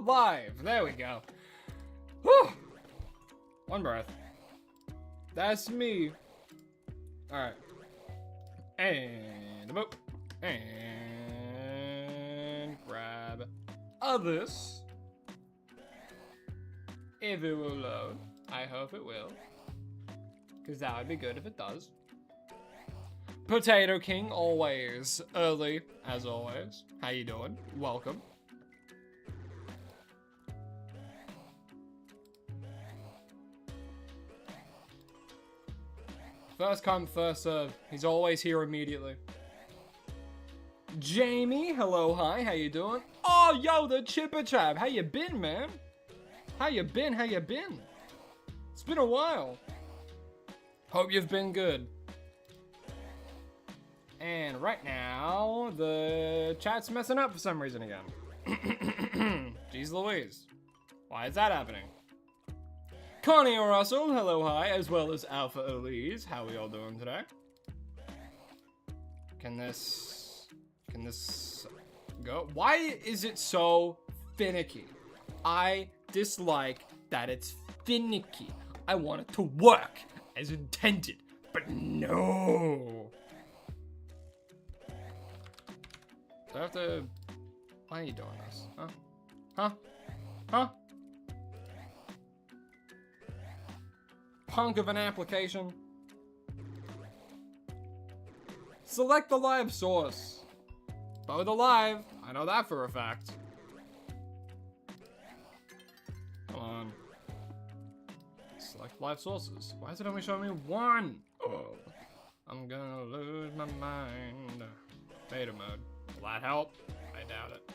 live. There we go. Whew. One breath. That's me. Alright. And a boop. And grab this. If it will load. I hope it will. Because that would be good if it does. Potato King, always early, as always. How you doing? Welcome. First come, first serve. He's always here immediately. Jamie, hello, hi, how you doing? Oh, yo, the Chipper Chap. How you been, man? How you been? How you been? It's been a while. Hope you've been good. And right now, the chat's messing up for some reason again. Jeez Louise. Why is that happening? Connie Russell, hello, hi, as well as Alpha Elise. How are we all doing today? Can this go? Why is it so finicky? I dislike that it's finicky. I want it to work as intended, but no. Do I have to... Why are you doing this? Huh? Huh? Huh? Punk of an application. Select the live source. Both alive. I know that for a fact. Come on. Select live sources. Why is it only showing me one? Oh. I'm gonna lose my mind. Beta mode. Will that help? I doubt it.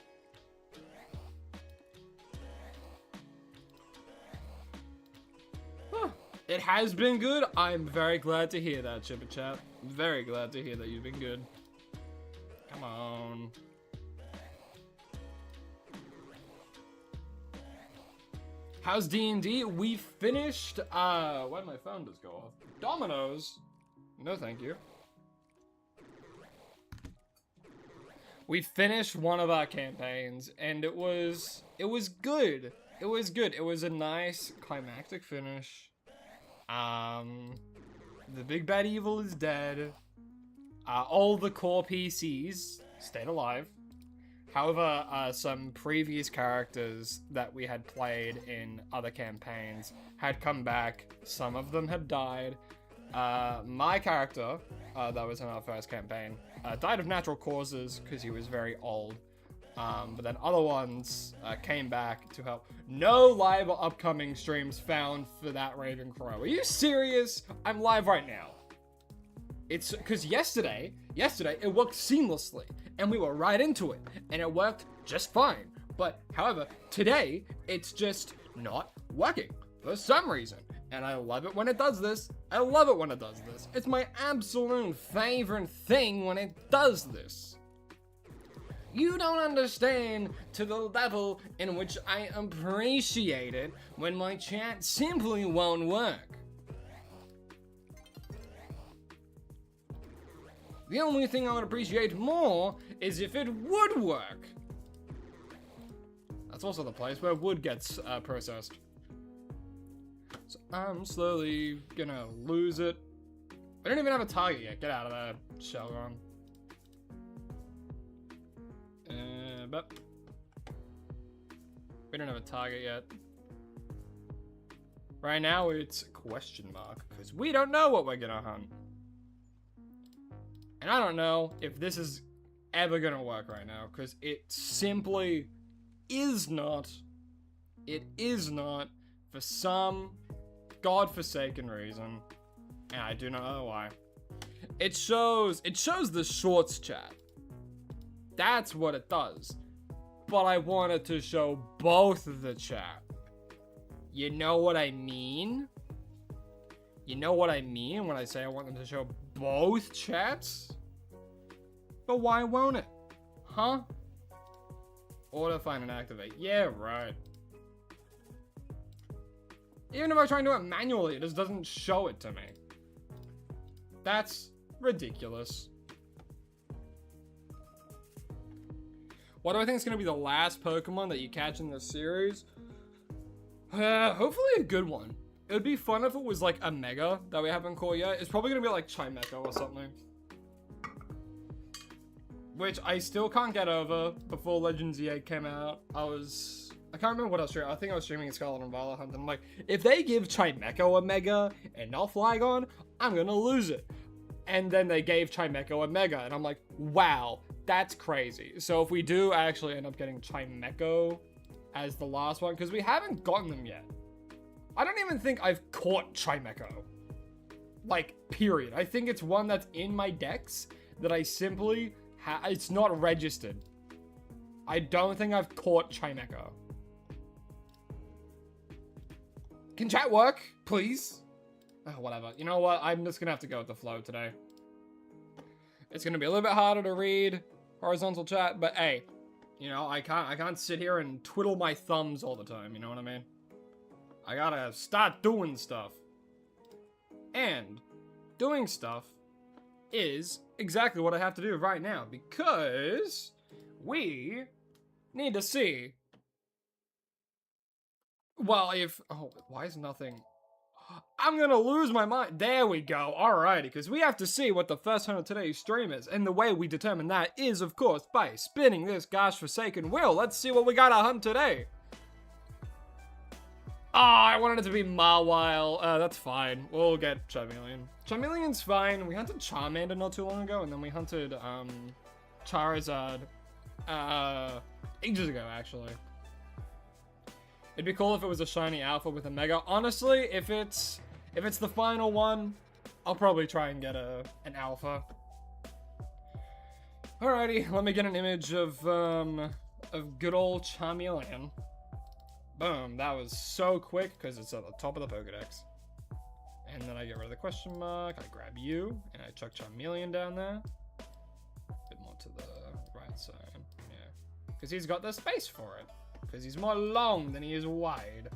Huh. It has been good. I'm very glad to hear that, Chipper Chat. Very glad to hear that you've been good. Come on. How's D&D? We finished, why'd my phone just go off? Dominoes? No, thank you. We finished one of our campaigns, and it was good. It was good. It was a nice climactic finish. The big bad evil is dead. All the core PCs stayed alive. However, some previous characters that we had played in other campaigns had come back. Some of them had died. My character, that was in our first campaign, died of natural causes because he was very old. But then other ones came back to help. No live or upcoming streams found for that Raven Crow. Are you serious? I'm live right now. It's because yesterday it worked seamlessly and we were right into it and it worked just fine. But however, today it's just not working for some reason. And I love it when it does this. I love it when it does this. It's my absolute favorite thing when it does this. You don't understand to the level in which I appreciate it when my chat simply won't work. The only thing I would appreciate more is if it would work. That's also the place where wood gets processed. So I'm slowly gonna lose it. I don't even have a target yet. Get out of there, Shelgon. But we don't have a target yet. Right now it's question mark because we don't know what we're gonna hunt. And I don't know if this is ever gonna work right now because it simply is not. It is not for some godforsaken reason, and I do not know why. It shows the shorts chat. That's what it does. But I wanted to show both of the chat. You know what I mean? You know what I mean when I say I want them to show both chats? But why won't it? Huh? Auto find and activate. Yeah, right. Even if I try and do it manually, it just doesn't show it to me. That's ridiculous. What do I think is going to be the last Pokemon that you catch in this series? Hopefully a good one. It would be fun if it was like a Mega that we haven't caught yet. It's probably going to be like Chimecho or something. Which I still can't get over. Before Legends EA came out, I can't remember what I was streaming. I think I was streaming Scarlet and Violet Hunt. And I'm like, if they give Chimecho a Mega and not Flygon, I'm going to lose it. And then they gave Chimecho a Mega. And I'm like, wow, that's crazy. So if we do actually end up getting Chimecho as the last one, because we haven't gotten them yet. I don't even think I've caught Chimecho. Like, period. I think it's one that's in my decks that I simply... it's not registered. I don't think I've caught Chimecho. Can chat work, please? Oh, whatever. You know what? I'm just gonna have to go with the flow today. It's gonna be a little bit harder to read horizontal chat, but hey, you know, I can't sit here and twiddle my thumbs all the time, you know what I mean? I gotta start doing stuff. And doing stuff is exactly what I have to do right now, because we need to see. Well, why is nothing? I'm gonna lose my mind. There we go. Alrighty, because we have to see what the first hunt of today's stream is, and the way we determine that is, of course, by spinning this gosh forsaken wheel. Let's see what we got to hunt today. I wanted it to be Mawile. That's fine. We'll get Charmeleon. Charmeleon's fine. We hunted Charmander not too long ago, and then we hunted Charizard ages ago, actually. It'd be cool if it was a shiny alpha with a Mega. Honestly, if it's the final one, I'll probably try and get an alpha. Alrighty, let me get an image of good old Charmeleon. Boom, that was so quick because it's at the top of the Pokedex. And then I get rid of the question mark, I grab you, and I chuck Charmeleon down there. A bit more to the right side, yeah. Because he's got the space for it. Because he's more long than he is wide.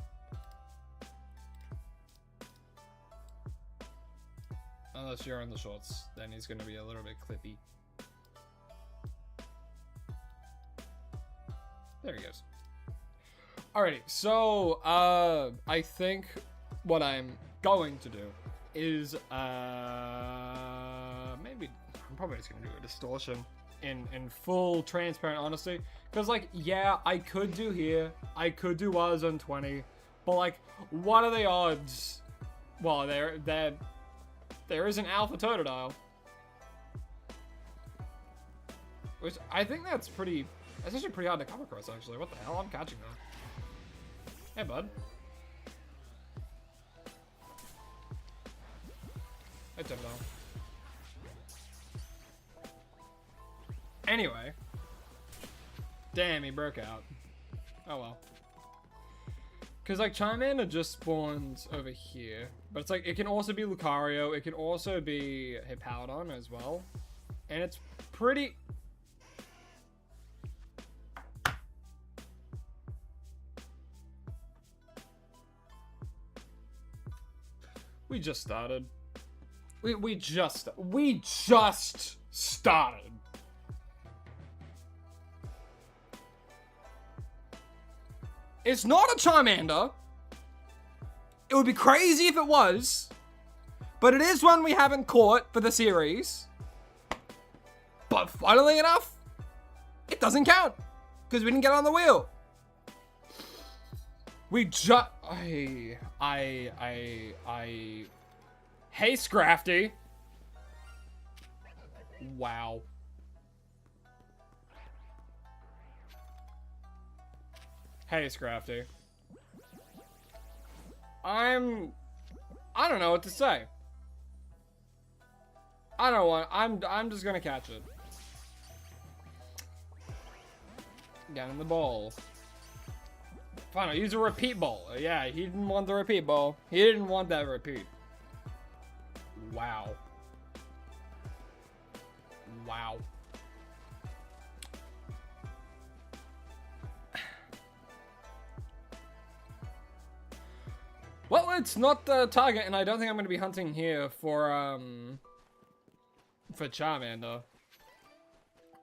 Unless you're in the shorts, then he's going to be a little bit clippy. There he goes. Alrighty, so, I think what I'm going to do is, maybe, I'm probably just going to do a distortion in full transparent honesty. Because, like, yeah, I could do here, I could do Oz on 20, but, like, what are the odds? Well, there is an Alpha Totodile. Which, I think that's actually pretty hard to come across, actually. What the hell? I'm catching that. Hey, bud. Hey, Totodile. Anyway. Damn, he broke out. Oh well. Because, like, Charmander just spawns over here. But it's like, it can also be Lucario. It can also be Hippowdon as well. And it's pretty... We just started. We just started. It's not a Charmander. It would be crazy if it was. But it is one we haven't caught for the series. But funnily enough, it doesn't count. Because we didn't get on the wheel. We just... Hey, Scrafty. Wow. Hey, Scrafty. I don't know what to say. I'm just gonna catch it. Down in the ball. Fine, I'll use a repeat ball. Yeah, he didn't want the repeat ball. He didn't want that repeat. Wow. Wow. Well, it's not the target, and I don't think I'm going to be hunting here for Charmander.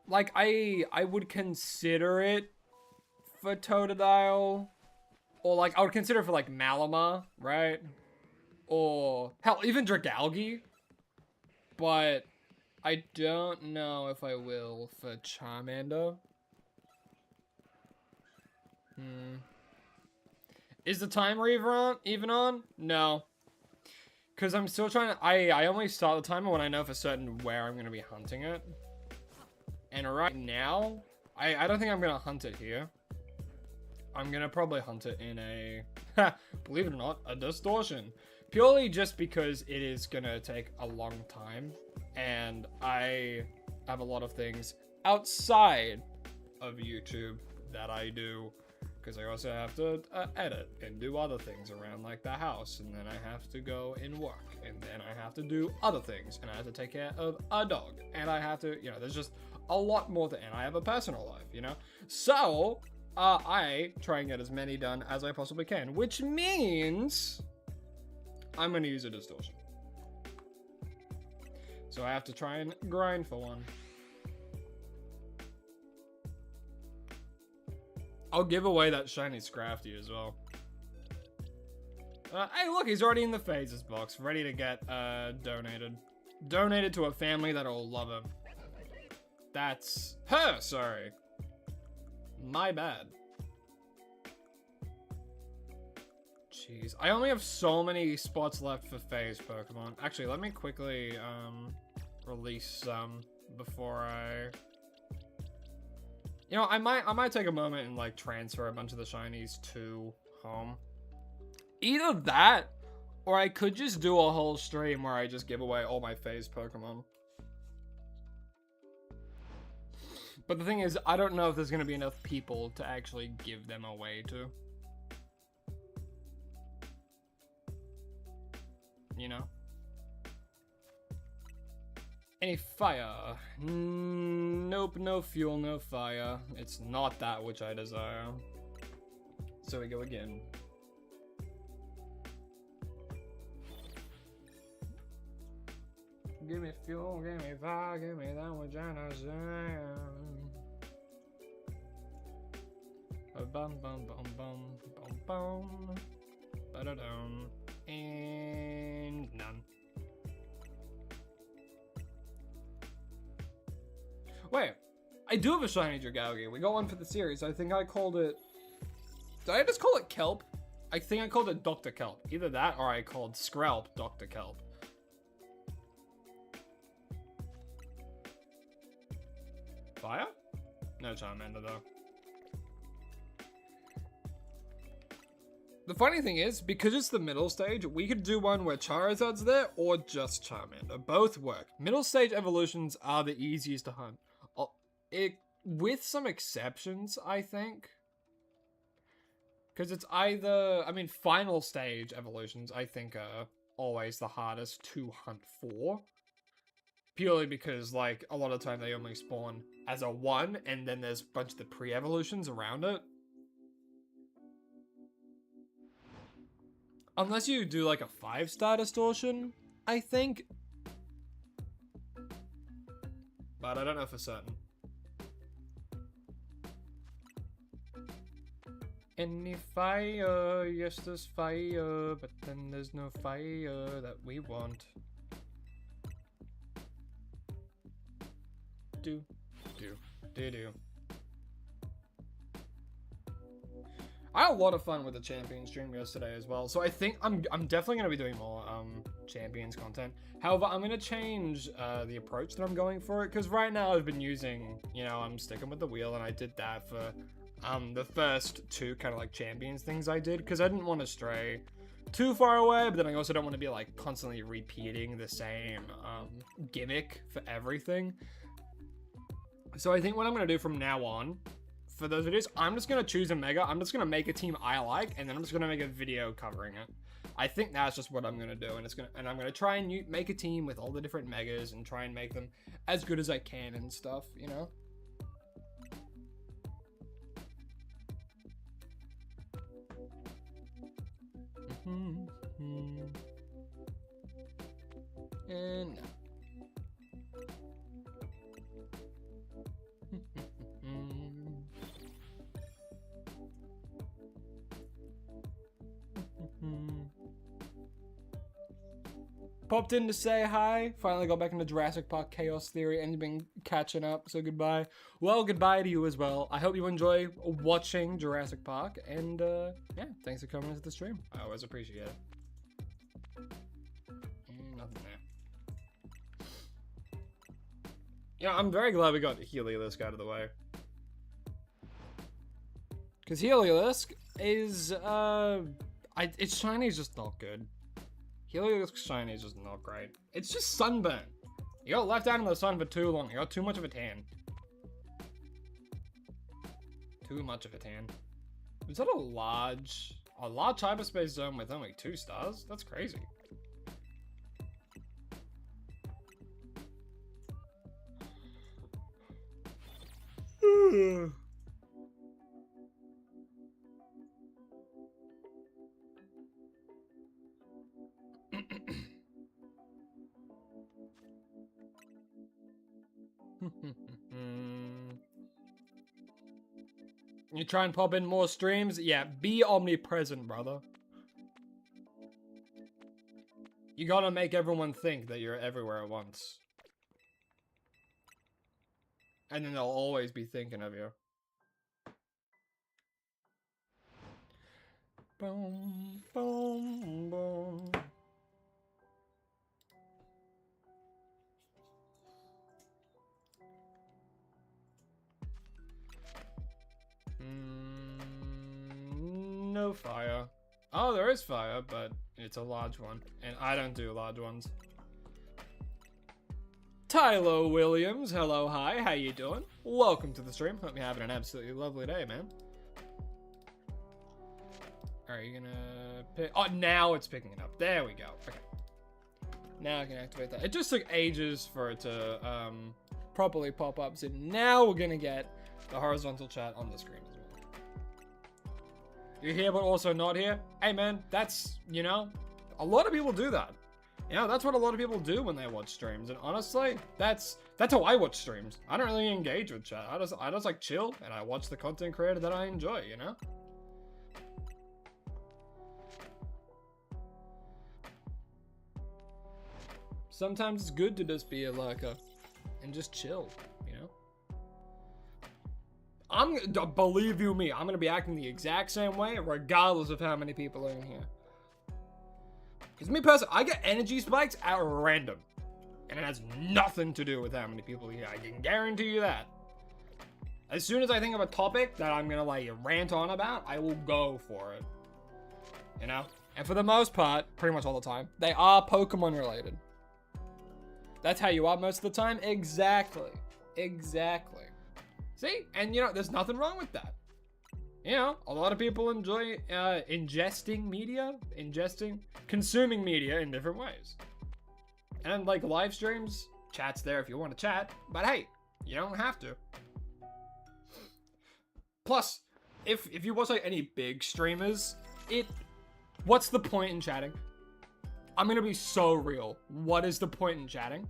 like, I would consider it for Totodile. Or, like, I would consider it for, like, Malamar, right? Or, hell, even Dragalge. But I don't know if I will for Charmander. Is the timer even on? No. Because I'm still trying to... I only start the timer when I know for certain where I'm going to be hunting it. And right now, I don't think I'm going to hunt it here. I'm going to probably hunt it in a... believe it or not, a distortion. Purely just because it is going to take a long time. And I have a lot of things outside of YouTube that I do. Because I also have to edit and do other things around, like the house. And then I have to go and work. And then I have to do other things. And I have to take care of a dog. And I have to, you know, there's just a lot more to... And I have a personal life, you know? So... I try and get as many done as I possibly can, which means I'm going to use a distortion. So I have to try and grind for one. I'll give away that shiny Scrafty as well. Hey, look, he's already in the phases box, ready to get donated. Donated to a family that'll love him. That's her, sorry. My bad. Jeez, I only have so many spots left for phase Pokemon. Actually, let me quickly release some before I... You know, I might take a moment and like transfer a bunch of the shinies to home. Either that, or I could just do a whole stream where I just give away all my phase Pokemon. But the thing is, I don't know if there's going to be enough people to actually give them away to. You know? Any fire? Nope, no fuel, no fire. It's not that which I desire. So we go again. Give me fuel, give me fire, give me that which I desire. Bum bum bum bum bum bum. Ba-da-dum. And none. Wait, I do have a shiny Dragalge. We got one for the series. I think I called it... Did I just call it Kelp? I think I called it Dr. Kelp. Either that or I called Skrelp Dr. Kelp. Fire? No Charmander though. The funny thing is, because it's the middle stage, we could do one where Charizard's there or just Charmander. Both work. Middle stage evolutions are the easiest to hunt. With some exceptions, I think. Because it's either... I mean, final stage evolutions, I think, are always the hardest to hunt for. Purely because, like, a lot of the time they only spawn as a 1, and then there's a bunch of the pre-evolutions around it. Unless you do, like, a 5-star distortion, I think. But I don't know for certain. Any fire, yes there's fire, but then there's no fire that we want. Do. I had a lot of fun with the Champions stream yesterday as well, so I think I'm definitely going to be doing more Champions content. However, I'm going to change the approach that I'm going for it, because right now I've been using, you know, I'm sticking with the wheel, and I did that for the first 2 kind of like Champions things I did, because I didn't want to stray too far away, but then I also don't want to be like constantly repeating the same gimmick for everything. So I think what I'm going to do from now on, for those videos, I'm just going to choose a Mega, I'm just going to make a team I like, and then I'm just going to make a video covering it. I think that's just what I'm going to do, and I'm going to try and make a team with all the different Megas and try and make them as good as I can and stuff, you know? And Popped in to say hi. Finally got back into Jurassic Park Chaos Theory and been catching up, so goodbye. Well, goodbye to you as well. I hope you enjoy watching Jurassic Park, and yeah, thanks for coming into the stream. I always appreciate it. Nothing there. Yeah, I'm very glad we got Heliolisk out of the way. Because Heliolisk is, its shiny is just not good. Heliolisk shiny is just not great. It's just sunburn. You got left out in the sun for too long. You got too much of a tan. Too much of a tan. Is that a large hyperspace zone with only 2 stars? That's crazy. You try and pop in more streams? Yeah, be omnipresent, brother. You gotta make everyone think that you're everywhere at once. And then they'll always be thinking of you. Boom, boom, boom. No fire. Oh, there is fire, but it's a large one. And I don't do large ones. Tylo Williams, hello, hi, how you doing? Welcome to the stream. Hope you're having an absolutely lovely day, man. Are you gonna pick? Oh, now it's picking it up. There we go. Okay. Now I can activate that. It just took ages for it to properly pop up. So now we're gonna get the horizontal chat on the screen as well. You're here but also not here? Hey man, that's, you know, a lot of people do that. You know, that's what a lot of people do when they watch streams. And honestly, that's how I watch streams. I don't really engage with chat. I just like chill and I watch the content creator that I enjoy, you know? Sometimes it's good to just be a lurker and just chill, you know? Believe you me, I'm gonna be acting the exact same way regardless of how many people are in here. Because me personally, I get energy spikes at random. And it has nothing to do with how many people are here. I can guarantee you that. As soon as I think of a topic that I'm gonna like rant on about, I will go for it. You know? And for the most part, pretty much all the time, they are Pokemon related. That's how you are most of the time? Exactly. Exactly. See? And you know, there's nothing wrong with that. You know, a lot of people enjoy consuming media in different ways. And like live streams, chat's there if you want to chat, but hey, you don't have to. Plus, if you watch like any big streamers, what's the point in chatting? I'm gonna be so real. What is the point in chatting?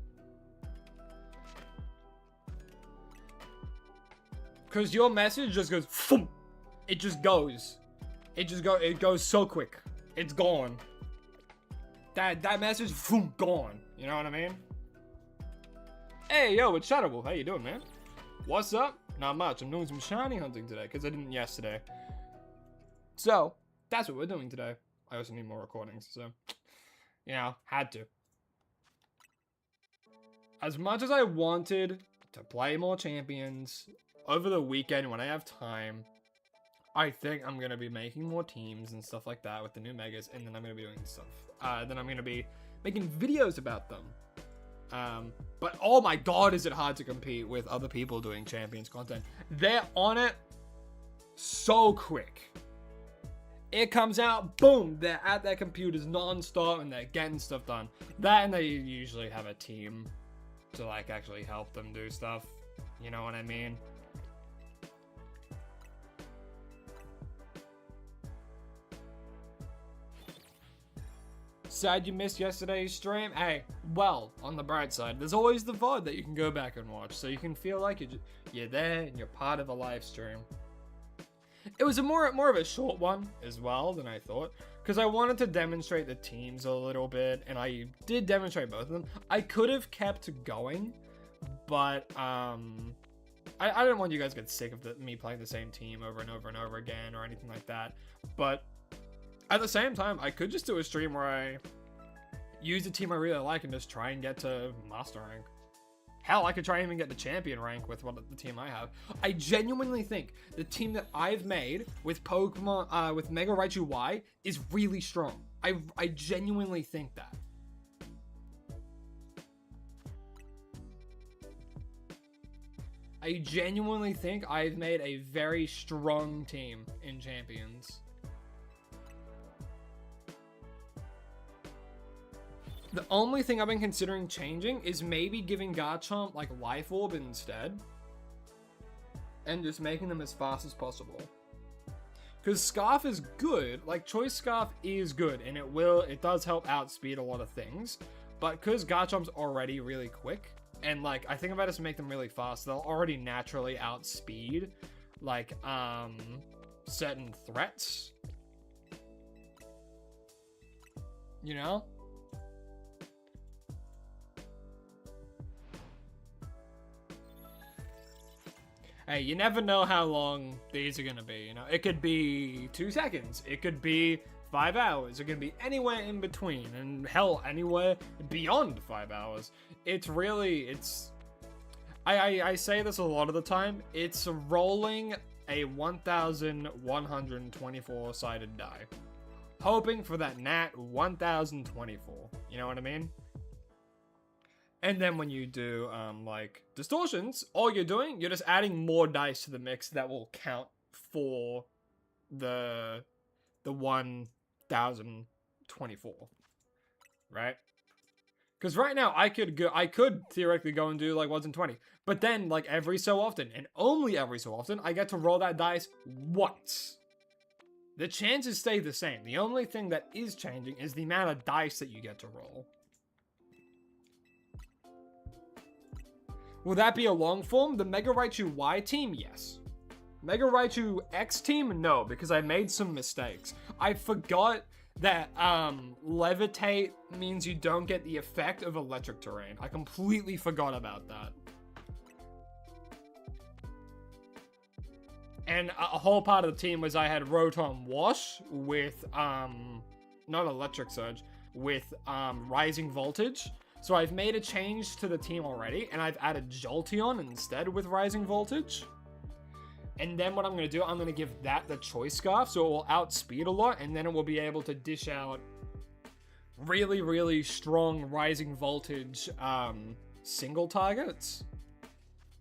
Because your message just goes, phoom. It just goes. It goes so quick. It's gone. That message, boom, gone. You know what I mean? Hey, yo, it's Shadowwolf. How you doing, man? What's up? Not much. I'm doing some shiny hunting today, because I didn't yesterday. So, that's what we're doing today. I also need more recordings, so, you know, had to. As much as I wanted to play more champions, over the weekend when I have time, I think I'm going to be making more teams and stuff like that with the new megas, and then I'm going to be doing stuff. Then I'm going to be making videos about them. But oh my god, is it hard to compete with other people doing champions content. They're on it so quick. It comes out, boom, they're at their computers non-stop and they're getting stuff done. That, and they usually have a team to like actually help them do stuff. You know what I mean? Sad you missed yesterday's stream? Hey, well, on the bright side, there's always the VOD that you can go back and watch, so you can feel like you're there and you're part of a live stream. It was a more of a short one as well than I thought, because I wanted to demonstrate the teams a little bit, and I did demonstrate both of them. I could have kept going, but I didn't want you guys to get sick of me playing the same team over and over and over again or anything like that. But at the same time, I could just do a stream where I use a team I really like and just try and get to master rank. Hell, I could try and even get the champion rank with the team I have. I genuinely think the team that I've made with Pokemon, with Mega Raichu Y is really strong. I genuinely think that. I genuinely think I've made a very strong team in Champions. The only thing I've been considering changing is maybe giving Garchomp like Life Orb instead. And just making them as fast as possible. Because Scarf is good, like Choice Scarf is good, and it does help outspeed a lot of things. But because Garchomp's already really quick, and like I think if I just make them really fast, they'll already naturally outspeed like certain threats. You know? Hey, you never know how long these are gonna be, you know? It could be 2 seconds, it could be 5 hours, it could be anywhere in between, and hell, anywhere beyond 5 hours. It's really, I say this a lot of the time, it's rolling a 1,124-sided die. Hoping for that nat 1,024, you know what I mean? And then when you do, like, distortions, all you're doing, you're just adding more dice to the mix that will count for the 1,024, right? Because right now, I could theoretically go and do, like, 1s and 20. But then, like, every so often, and only every so often, I get to roll that dice once. The chances stay the same. The only thing that is changing is the amount of dice that you get to roll. Will that be a long form? The Mega Raichu Y team? Yes. Mega Raichu X team? No, because I made some mistakes. I forgot that Levitate means you don't get the effect of electric terrain. I completely forgot about that. And a whole part of the team was I had Rotom Wash with, not Electric Surge, with Rising Voltage. So I've made a change to the team already, and I've added Jolteon instead with Rising Voltage. And then what I'm going to do, I'm going to give that the Choice Scarf, so it will outspeed a lot, and then it will be able to dish out really, really strong Rising Voltage single targets.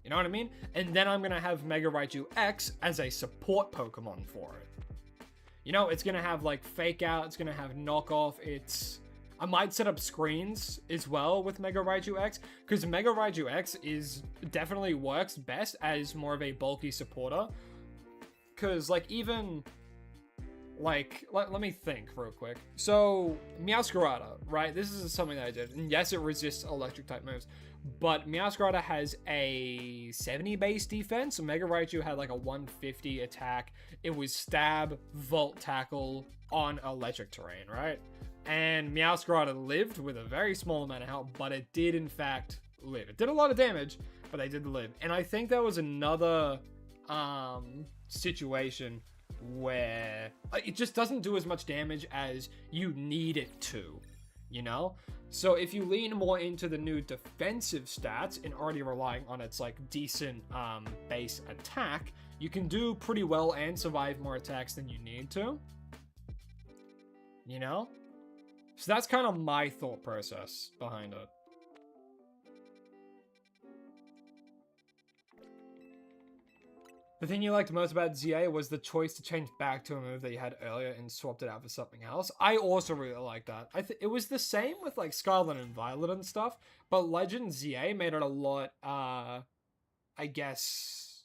You know what I mean? And then I'm going to have Mega Raichu X as a support Pokemon for it. You know, it's going to have, like, Fake Out, it's going to have Knockoff, I might set up screens as well with Mega Raichu X, because Mega Raichu X definitely works best as more of a bulky supporter. Because, like, even, like, let me think real quick. So, Meowscarada, right? This is something that I did. And yes, it resists electric type moves. But Meowscarada has a 70 base defense. So Mega Raichu had like a 150 attack. It was stab, volt tackle on electric terrain, right? And Meowscarada lived with a very small amount of health, but it did in fact live. It did a lot of damage, but they did live. And I think there was another situation where it just doesn't do as much damage as you need it to, you know? So if you lean more into the new defensive stats and already relying on its like decent base attack, you can do pretty well and survive more attacks than you need to, you know? So that's kind of my thought process behind it. The thing you liked most about ZA was the choice to change back to a move that you had earlier and swapped it out for something else. I also really like that. It was the same with like Scarlet and Violet and stuff, but Legend ZA made it a lot, I guess,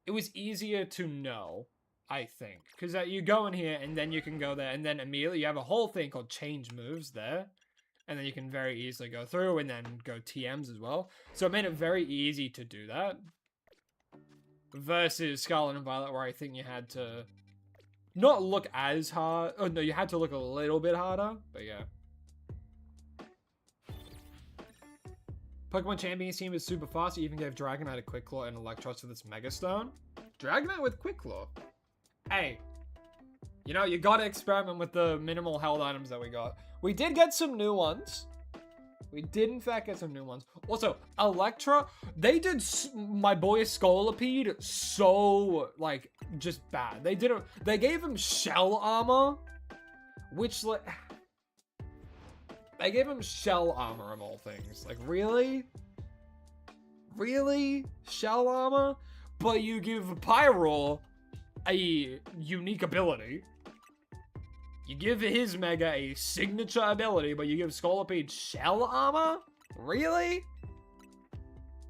it was easier to know. I think, because you go in here and then you can go there and then immediately you have a whole thing called change moves there, and then you can very easily go through and then go TMs as well. So it made it very easy to do that. versus Scarlet and Violet, where I think you had to not look as hard. Oh no, you had to look a little bit harder, but yeah. Pokemon Champions team is super fast. You even gave Dragonite a Quick Claw and Electros with its Mega Stone. Dragonite with Quick Claw. Hey, you know, you gotta experiment with the minimal held items that we got. We did get some new ones. We did, in fact, get some new ones. Also, Electra, they did my boy Scolipede so, like, just bad. They gave him shell armor, which, like, they gave him shell armor of all things. Like, really? Really? Shell armor? But you give Pyro a unique ability. You give his Mega a signature ability, but you give Scolipede shell armor? Really?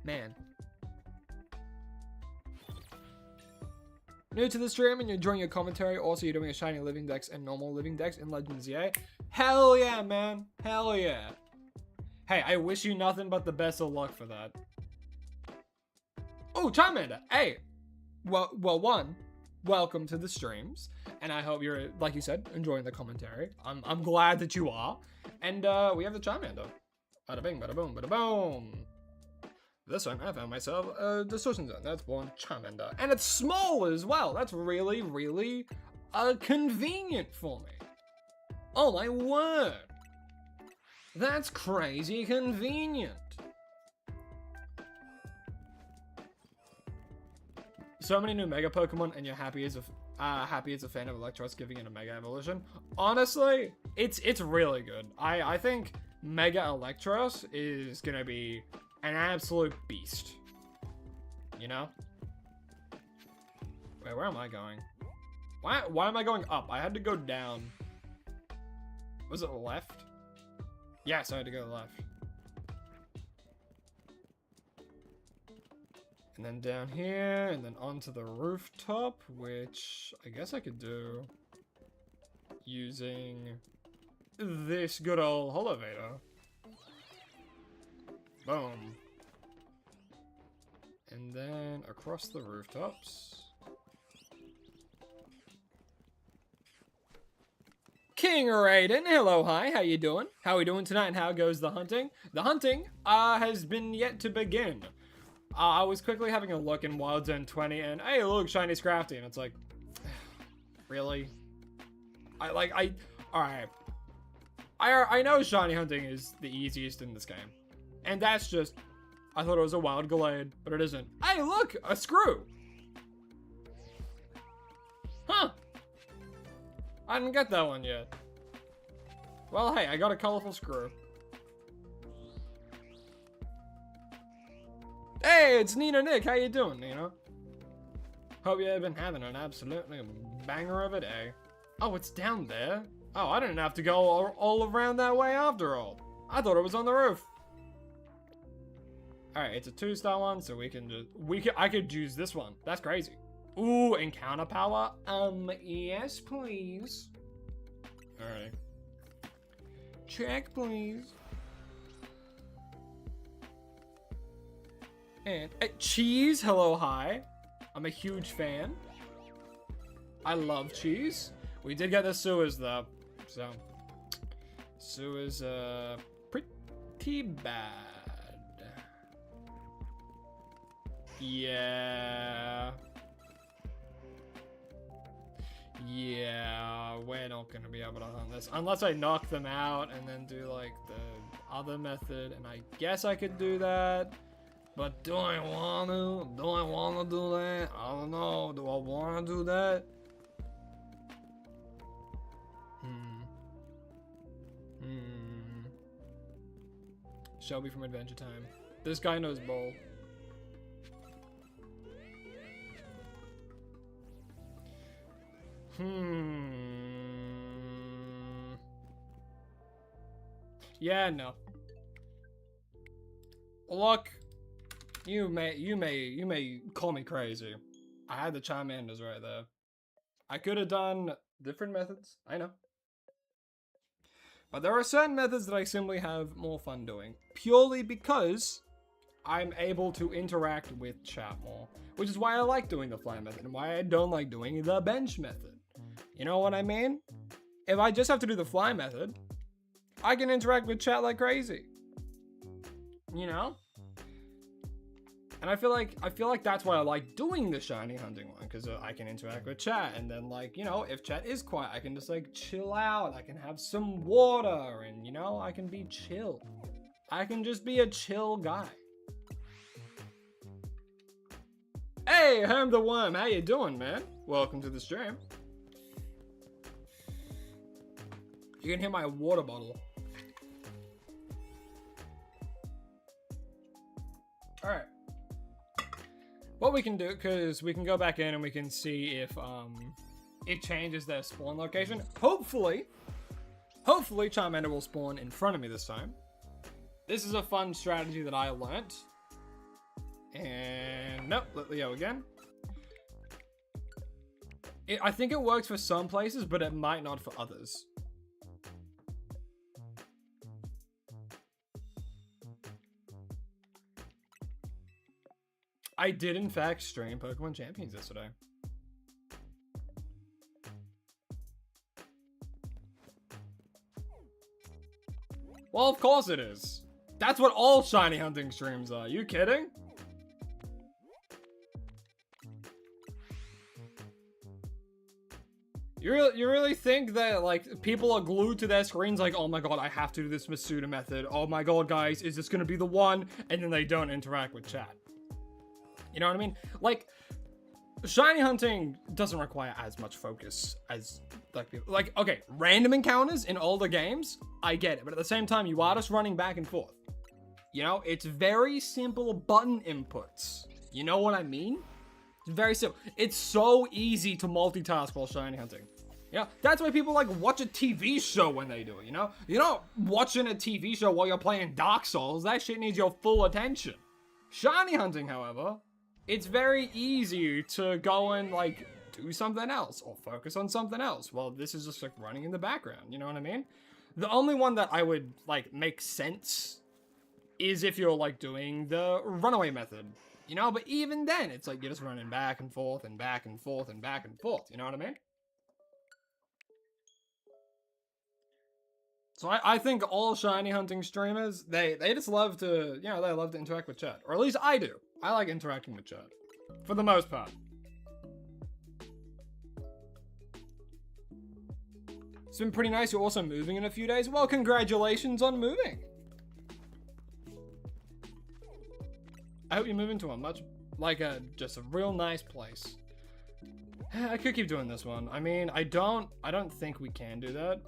Man. New to the stream and you're enjoying your commentary. Also, you're doing a shiny living dex and normal living dex in Legends EA. Hell yeah, man. Hell yeah. Hey, I wish you nothing but the best of luck for that. Oh, Charmander. Hey. Well, one, welcome to the streams. And I hope you're, like you said, enjoying the commentary. I'm glad that you are. And we have the Charmander. Bada bing, bada boom, bada boom. This time I found myself a Distortion Zone. That's one Charmander. And it's small as well. That's really, really convenient for me. Oh my word. That's crazy convenient. So many new Mega Pokemon and you're happy as a fan of Electros giving it a Mega Evolution. Honestly, it's really good. I think Mega Electros is gonna be an absolute beast. You know? Wait, where am I going? Why am I going up? I had to go down. Was it left? Yes, I had to go left. And then down here, and then onto the rooftop, which I guess I could do using this good old Holovator. Boom. And then across the rooftops. King Raiden, hello, hi, how you doing? How we doing tonight and how goes the hunting? The hunting has been yet to begin. I was quickly having a look in Wild Zone 20 and hey look, shiny Scrafty, and it's like, really? Alright. I know shiny hunting is the easiest in this game. And that's just, I thought it was a wild Gallade, but it isn't. Hey look, a screw! Huh. I didn't get that one yet. Well, hey, I got a colorful screw. Hey, it's Nina Nick. How you doing, Nina? Hope you've been having an absolutely banger of a day. Oh, it's down there. Oh, I didn't have to go all around that way after all. I thought it was on the roof. All right, it's a 2-star one, so I could use this one. That's crazy. Ooh, encounter power. Yes, please. All right. Check, please. And cheese, hello, hi. I'm a huge fan. I love cheese. We did get the sewers though, so sewers pretty bad. Yeah, we're not gonna be able to hunt this unless I knock them out and then do like the other method, and I guess I could do that. But do I want to? Do I want to do that? I don't know. Do I want to do that? Shelby from Adventure Time. This guy knows bowl. Yeah, no. Look. You may call me crazy. I had the Charmanders right there. I could have done different methods, I know. But there are certain methods that I simply have more fun doing. Purely because I'm able to interact with chat more, which is why I like doing the fly method and why I don't like doing the bench method. You know what I mean? If I just have to do the fly method, I can interact with chat like crazy. You know? And I feel like that's why I like doing the shiny hunting one, because I can interact with chat, and then, like, you know, if chat is quiet, I can just, like, chill out. I can have some water, and, you know, I can be chill. I can just be a chill guy. Hey, Herm the Worm, how you doing, man? Welcome to the stream. You can hear my water bottle. All right. What we can do, because we can go back in and we can see if it changes their spawn location. Hopefully Charmander will spawn in front of me this time. This is a fun strategy that I learnt. And nope, let Leo again. I think it works for some places, but it might not for others. I did, in fact, stream Pokemon Champions yesterday. Well, of course it is. That's what all shiny hunting streams are. You kidding? You really think that, like, people are glued to their screens like, oh my god, I have to do this Masuda method. Oh my god, guys, is this gonna be the one? And then they don't interact with chat. You know what I mean? Like, shiny hunting doesn't require as much focus as, like, okay, random encounters in older games, I get it. But at the same time, you are just running back and forth. You know, it's very simple button inputs. You know what I mean? It's very simple. It's so easy to multitask while shiny hunting. You know, that's why people, like, watch a TV show when they do it, you know? You're not watching a TV show while you're playing Dark Souls. That shit needs your full attention. Shiny hunting, however, it's very easy to go and, like, do something else or focus on something else. Well, this is just, like, running in the background, you know what I mean? The only one that I would, like, make sense is if you're, like, doing the runaway method, you know? But even then, it's like you're just running back and forth and back and forth and back and forth, you know what I mean? So I think all shiny hunting streamers, they just love to, you know, they love to interact with chat. Or at least I do. I like interacting with chat. For the most part. It's been pretty nice. You're also moving in a few days. Well, congratulations on moving. I hope you move into a much, like, just a real nice place. I could keep doing this one. I mean, I don't think we can do that.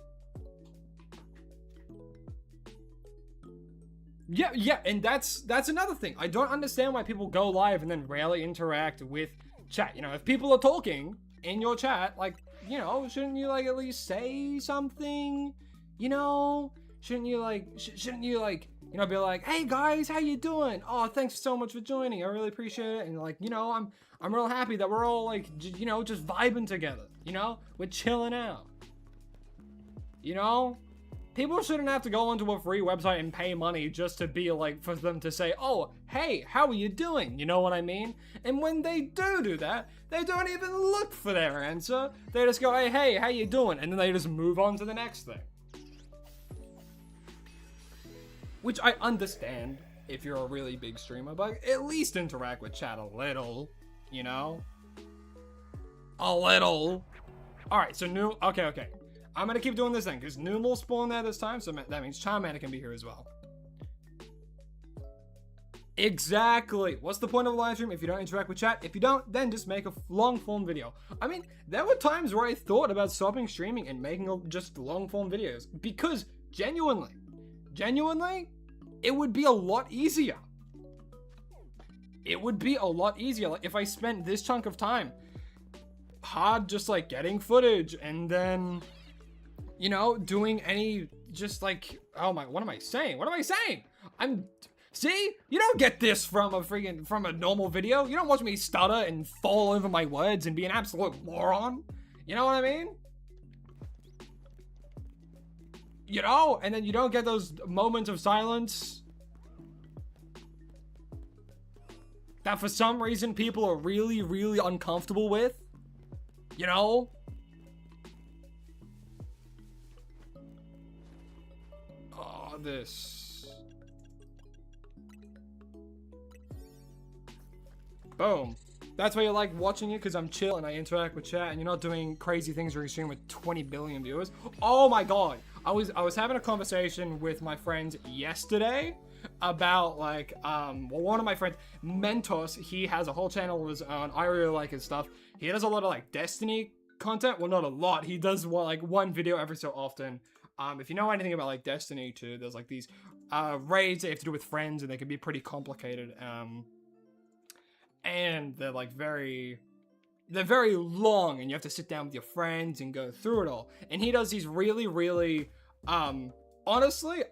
Yeah, and that's another thing. I don't understand why people go live and then rarely interact with chat. You know, if people are talking in your chat, like, you know, shouldn't you, like, at least say something? You know, shouldn't you, like, you know, be like, hey guys, how you doing? Oh, thanks so much for joining. I really appreciate it. And, like, you know, I'm real happy that we're all, like, you know, just vibing together. You know, we're chilling out. You know? People shouldn't have to go onto a free website and pay money just to be, like, for them to say, oh, hey, how are you doing? You know what I mean? And when they do that, they don't even look for their answer. They just go, hey, how you doing? And then they just move on to the next thing. Which I understand if you're a really big streamer, but at least interact with chat a little, you know? A little. Alright, so new, okay. I'm gonna keep doing this thing, because Noom will spawn there this time, so that means Charmander can be here as well. Exactly! What's the point of a live stream if you don't interact with chat? If you don't, then just make a long-form video. I mean, there were times where I thought about stopping streaming and making just long-form videos, because genuinely, it would be a lot easier. It would be a lot easier, like, if I spent this chunk of time hard just, like, getting footage and then, you know, doing any, just, like, oh my, what am I saying? See? You don't get this from a normal video. You don't watch me stutter and fall over my words and be an absolute moron. You know what I mean? You know? And then you don't get those moments of silence. that for some reason people are really, really uncomfortable with. You know? Oh, this. Boom. That's why you like watching it, because I'm chill and I interact with chat and you're not doing crazy things during stream with 20 billion viewers. Oh my god. I was having a conversation with my friends yesterday about like well, one of my friends, Mentos, he has a whole channel of his own. I really like his stuff. He does a lot of like Destiny content. Well, not a lot. He does like one video every so often. If you know anything about like Destiny 2, there's like these raids that you have to do with friends, and they can be pretty complicated. And they're like very long, and you have to sit down with your friends and go through it all. And he does these really, really, honestly,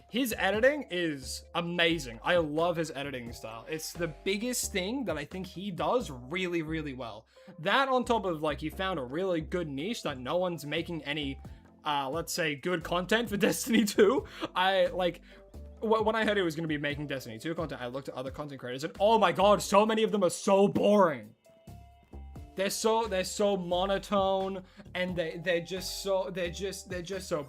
his editing is amazing. I love his editing style. It's the biggest thing that I think he does really, really well. That on top of like, he found a really good niche that no one's making any, let's say, good content for Destiny 2. When I heard he was going to be making Destiny 2 content, I looked at other content creators and oh my god, so many of them are so boring. They're so monotone, and they're just so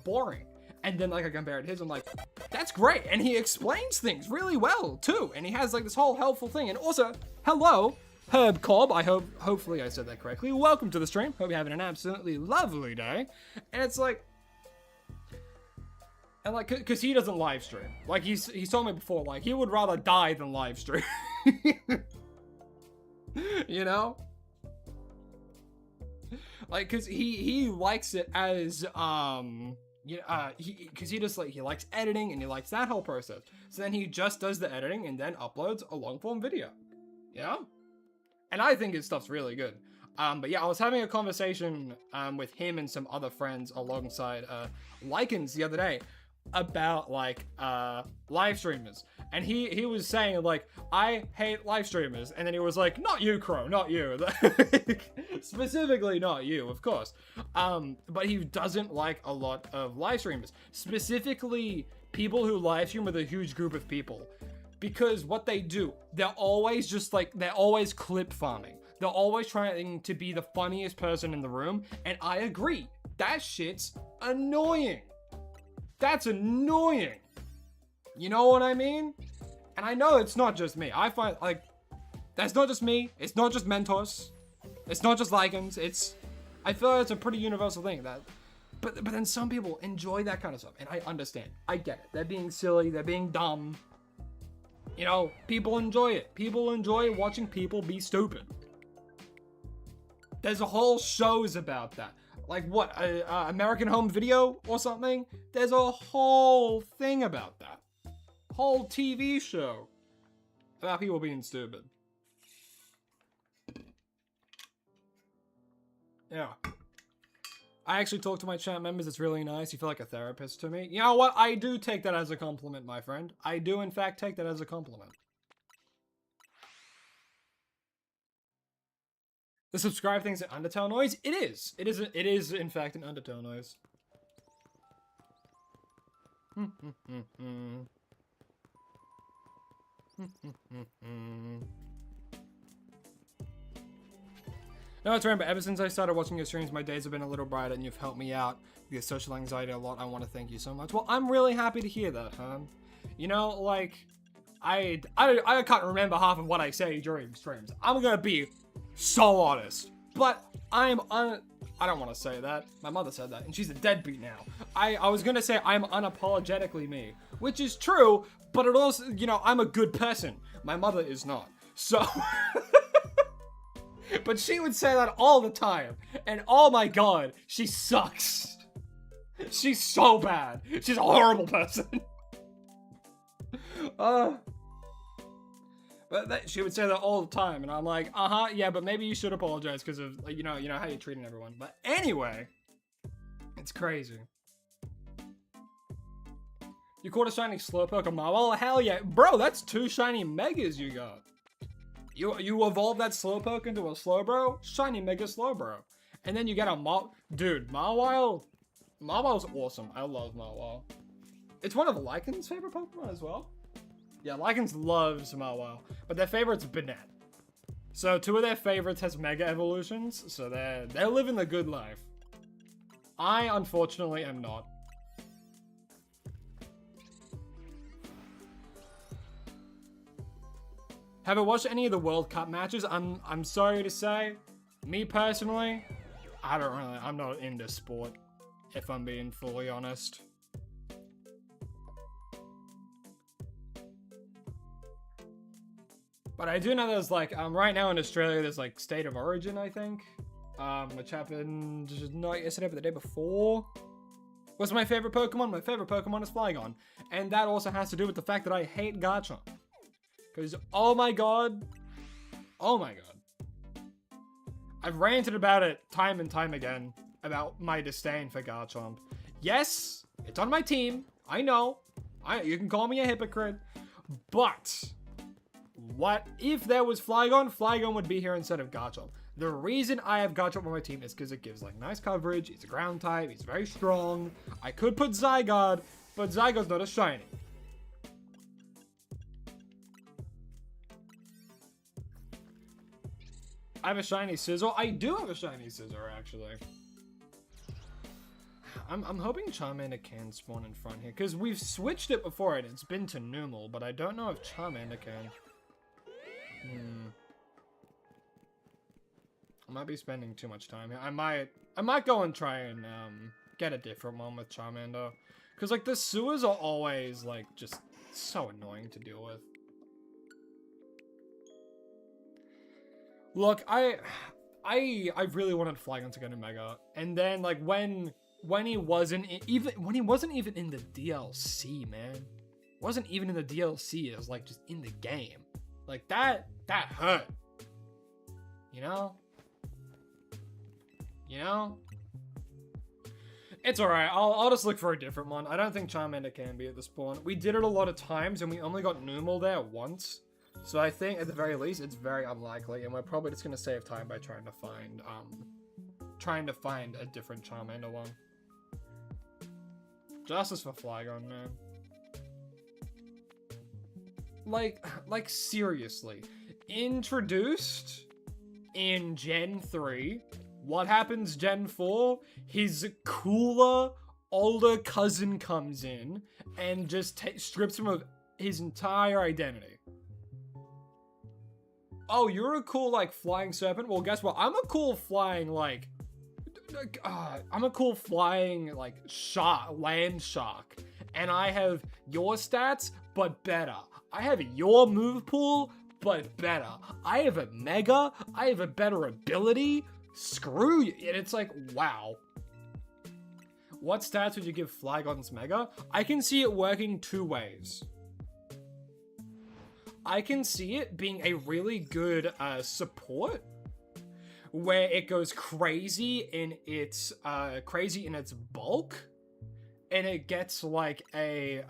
boring. And then like I compared his, I'm like, that's great. And he explains things really well too. And he has like this whole helpful thing. And also, hello, Herb Cobb. Hopefully I said that correctly. Welcome to the stream. Hope you're having an absolutely lovely day. And it's like, and like, cause he doesn't live stream. Like he's told me before, like he would rather die than live stream. You know? Like, cause he likes it as, cause he just like, he likes editing and he likes that whole process. So then he just does the editing and then uploads a long form video. Yeah? And I think his stuff's really good. But yeah, I was having a conversation, with him and some other friends alongside, Lycans the other day about like live streamers, and he was saying like, I hate live streamers, and then he was like, not you, Crow, not you. Specifically not you, of course, but he doesn't like a lot of live streamers, specifically people who live stream with a huge group of people, because what they do, they're always clip farming. They're always trying to be the funniest person in the room, and I agree, that shit's annoying. That's annoying. You know what I mean? And I know it's not just me. I find, like, that's not just me. It's not just Mentos. It's not just Lycans. I feel like it's a pretty universal thing. But then some people enjoy that kind of stuff. And I understand. I get it. They're being silly. They're being dumb. You know, people enjoy it. People enjoy watching people be stupid. There's a whole shows about that. Like what, American Home Video or something? There's a whole thing about that. Whole TV show about people being stupid. Yeah. I actually talk to my chat members. It's really nice. You feel like a therapist to me. You know what? I do take that as a compliment, my friend. I do, in fact, take that as a compliment. The subscribe thing's an Undertale noise? It is. It is, in fact, an Undertale noise. No, it's remember, ever since I started watching your streams, my days have been a little brighter, and you've helped me out with social anxiety a lot. I want to thank you so much. Well, I'm really happy to hear that, huh? You know, like, I can't remember half of what I say during streams. I'm gonna be so honest, but I don't want to say that. My mother said that, and she's a deadbeat now. I was gonna say I'm unapologetically me, which is true, but it also, you know, I'm a good person. My mother is not. So, but she would say that all the time, and oh my god, she sucks. She's so bad. She's a horrible person. But she would say that all the time, and I'm like, yeah, but maybe you should apologize because of, like, you know how you're treating everyone. But anyway, it's crazy. You caught a shiny Slowpoke on Marvel? Hell yeah, bro! That's 2 shiny Megas you got. You evolve that Slowpoke into a Slowbro, shiny Mega Slowbro, and then you get a dude. Mawile, Mawile's awesome. I love Mawile. It's one of Lycan's favorite Pokemon as well. Yeah, Lycans love Samoa, but their favorite's Bennett. So 2 of their favorites has Mega Evolutions, so they're living the good life. I, unfortunately, am not. Have I watched any of the World Cup matches? I'm sorry to say, me personally, I'm not into sport, if I'm being fully honest. But I do know there's like, right now in Australia, there's like State of Origin, I think. Which happened not yesterday, but the day before. What's my favorite Pokemon? My favorite Pokemon is Flygon. And that also has to do with the fact that I hate Garchomp. Because, oh my god. I've ranted about it time and time again, about my disdain for Garchomp. Yes, it's on my team. I know. You can call me a hypocrite. But, what if there was Flygon? Flygon would be here instead of Garchomp. The reason I have Garchomp on my team is because it gives like nice coverage. It's a ground type. He's very strong. I could put Zygarde, but Zygarde's not a shiny. I have a shiny Scizor. I do have a shiny Scizor, actually. I'm hoping Charmander can spawn in front here, because we've switched it before and it's been to Numel, but I don't know if Charmander can. I might be spending too much time here. I might go and try and get a different one with Charmander, because like the sewers are always like just so annoying to deal with. Look, I really wanted Flygon to go to Mega, and then like when he wasn't even in the DLC, man. Wasn't even in the DLC. It was like just in the game. Like that hurt. You know? It's alright. I'll just look for a different one. I don't think Charmander can be at the spawn. We did it a lot of times and we only got Numel there once. So I think at the very least it's very unlikely, and we're probably just gonna save time by trying to find a different Charmander one. Justice for Flygon, man. Like seriously. Introduced in Gen 3. What happens Gen 4? His cooler, older cousin comes in and just strips him of his entire identity. Oh, you're a cool, like, flying serpent? Well, guess what? I'm a cool flying, like, land shark. And I have your stats, but better. I have your move pool, but better. I have a mega. I have a better ability. Screw you. And it's like, wow. What stats would you give Flygon's mega? I can see it working 2 ways. I can see it being a really good support, where it goes crazy in its bulk, and it gets like a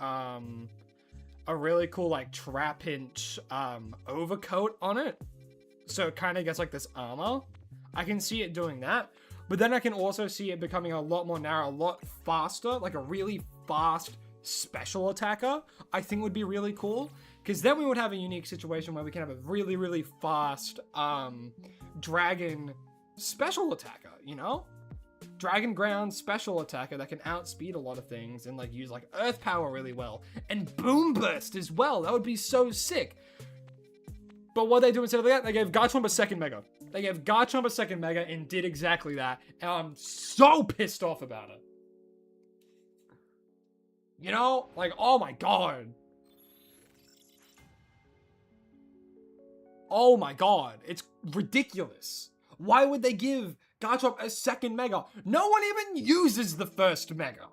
really cool like Trapinch overcoat on it, so it kind of gets like this armor. I can see it doing that, but then I can also see it becoming a lot more narrow, a lot faster, like a really fast special attacker. I think would be really cool. Because then we would have a unique situation where we can have a really, really fast dragon special attacker, you know? Dragon ground special attacker that can outspeed a lot of things and like use like earth power really well. And boom burst as well. That would be so sick. But what they do instead of that, they gave Garchomp a second mega. They gave Garchomp a second mega and did exactly that. And I'm so pissed off about it. You know? Like, oh my god. Oh my god, it's ridiculous. Why would they give Garchomp a second mega? No one even uses the first mega.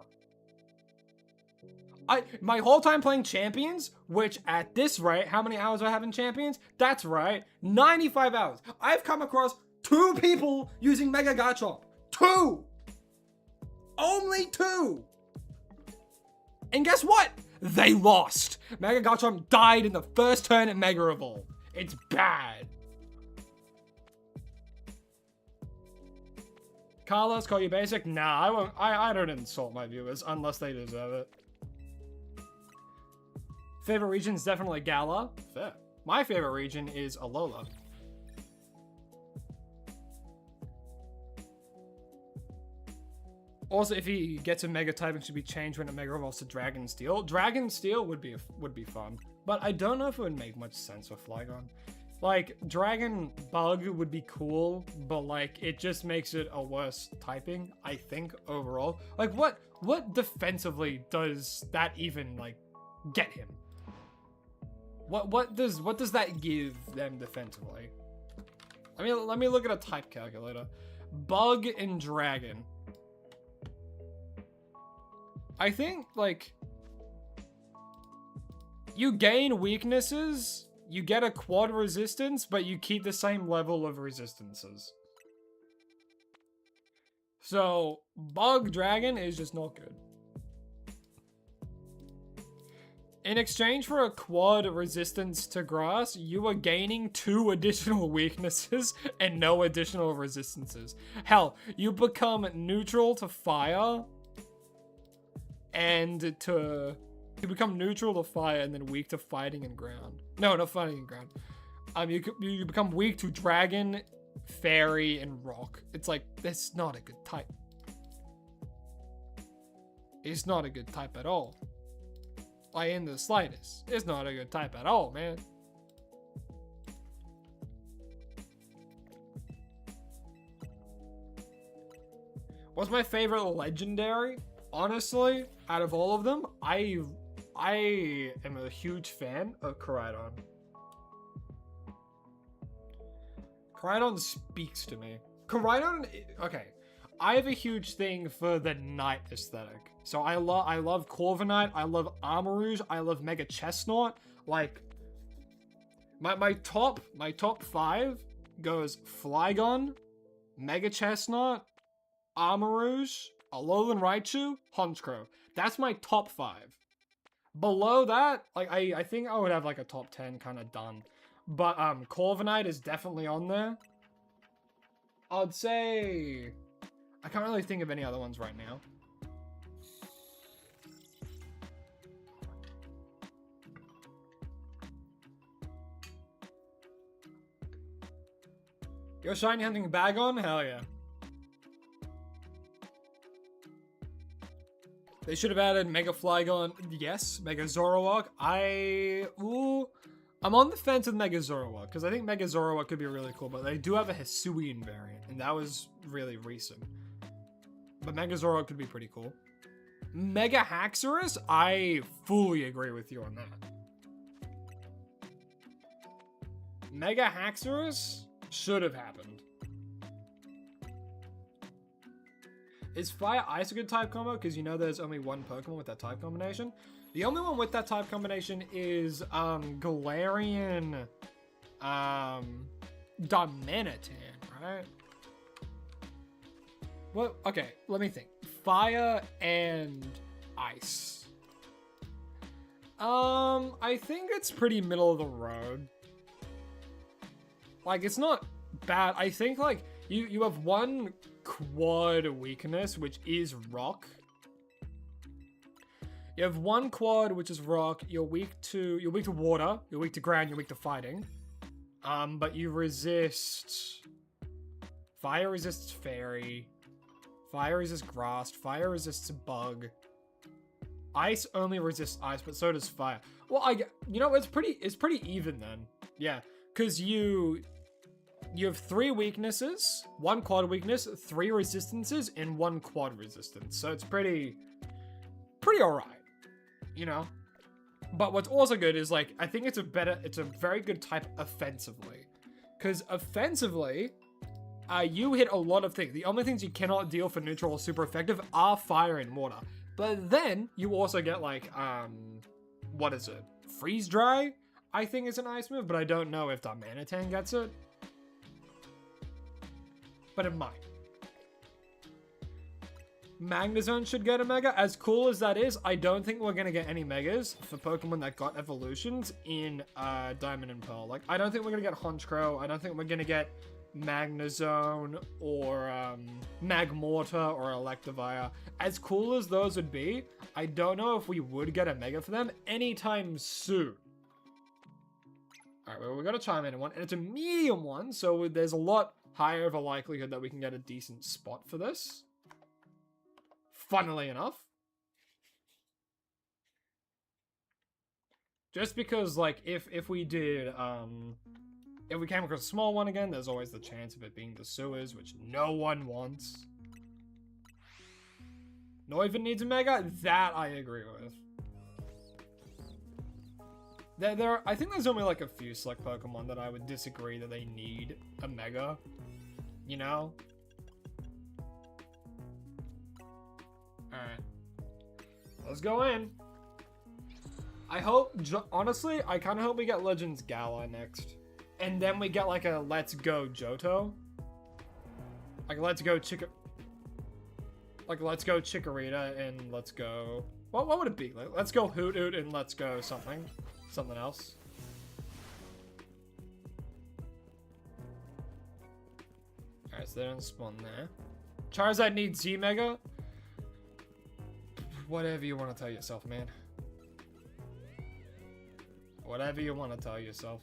My whole time playing Champions, which at this rate, how many hours do I have in Champions? That's right, 95 hours. I've come across 2 people using Mega Garchomp. 2! Only 2! And guess what? They lost. Mega Garchomp died in the first turn at Mega Evolve. It's bad. Carlos, call you basic? Nah, I won't. I don't insult my viewers unless they deserve it. Favorite region is definitely Gala. Fair. My favorite region is Alola. Also, if he gets a Mega type, it should be changed when it Mega evolves to Dragon Steel. Dragon Steel would be fun, but I don't know if it would make much sense for Flygon. Like, Dragon Bug would be cool, but like it just makes it a worse typing, I think, overall. Like, what defensively does that even like get him? What does that give them defensively? Let me look at a type calculator. Bug and Dragon. I think, like, you gain weaknesses, you get a quad resistance, but you keep the same level of resistances. So, Bug Dragon is just not good. In exchange for a quad resistance to grass, you are gaining 2 additional weaknesses and no additional resistances. Hell, you become neutral to fire and you become neutral to fire and then weak to fighting and ground. No, not fighting and ground. You become weak to dragon, fairy, and rock. It's like, that's not a good type. It's not a good type at all. Like, in the slightest. It's not a good type at all, man. What's my favorite legendary? Honestly, out of all of them, I am a huge fan of Koraidon. Koraidon speaks to me. Koraidon, okay. I have a huge thing for the knight aesthetic. So I love Corviknight, I love Armarouge, I love Mega Chestnut. Like, my top 5 goes Flygon, Mega Chestnut, Armarouge, Alolan Raichu, Honchkrow. That's my top 5. Below that, like, I think I would have like a top 10 kind of done. But Corviknight is definitely on there. I'd say I can't really think of any other ones right now. Go shiny hunting bag on? Hell yeah. They should have added Mega Flygon. Yes, Mega Zoroark. I'm on the fence with Mega Zoroark, because I think Mega Zoroark could be really cool, but they do have a Hisuian variant, and that was really recent. But Mega Zoroark could be pretty cool. Mega Haxorus, I fully agree with you on that. Mega Haxorus should have happened. Is Fire Ice a good type combo? Because you know there's only one Pokemon with that type combination. The only one with that type combination is Galarian Darmanitan, right? Well, okay, let me think. Fire and Ice. I think it's pretty middle of the road. Like, it's not bad. I think, like, you have one quad weakness, which is rock. You have one quad, which is rock. You're weak to water. You're weak to ground. You're weak to fighting. But you resist fire. Resists fairy. Fire resists grass. Fire resists bug. Ice only resists ice, but so does fire. Well, you know, it's pretty even then. Yeah, because you have 3 weaknesses, 1 quad weakness, 3 resistances, and 1 quad resistance. So it's pretty alright, you know? But what's also good is, like, I think it's a very good type offensively. Because offensively, you hit a lot of things. The only things you cannot deal for neutral or super effective are fire and water. But then, you also get, like, what is it? Freeze Dry, I think is an ice move, but I don't know if Darmanitan gets it. But it might. Magnezone should get a Mega. As cool as that is, I don't think we're going to get any Megas for Pokemon that got evolutions in Diamond and Pearl. Like, I don't think we're going to get Honchkrow. I don't think we're going to get Magnezone or Magmortar or Electivire. As cool as those would be, I don't know if we would get a Mega for them anytime soon. Alright, well, we got a Charmander one, and it's a medium one, so there's a lot higher of a likelihood that we can get a decent spot for this. Funnily enough. Just because, like, if we did, if we came across a small one again, there's always the chance of it being the sewers, which no one wants. Noivern needs a Mega? That I agree with. I think there's only like a few select Pokemon that I would disagree that they need a Mega. You know? Alright. Let's go in. I hope, honestly, I kind of hope we get Legends Gala next. And then we get like a Let's Go Johto. Like Let's Go Chikorita and Let's Go... What would it be? Like, Let's Go Hoot Hoot and Let's Go something. Something else. Alright, so they don't spawn there. Charizard needs Z-Mega? Whatever you want to tell yourself, man. Whatever you want to tell yourself.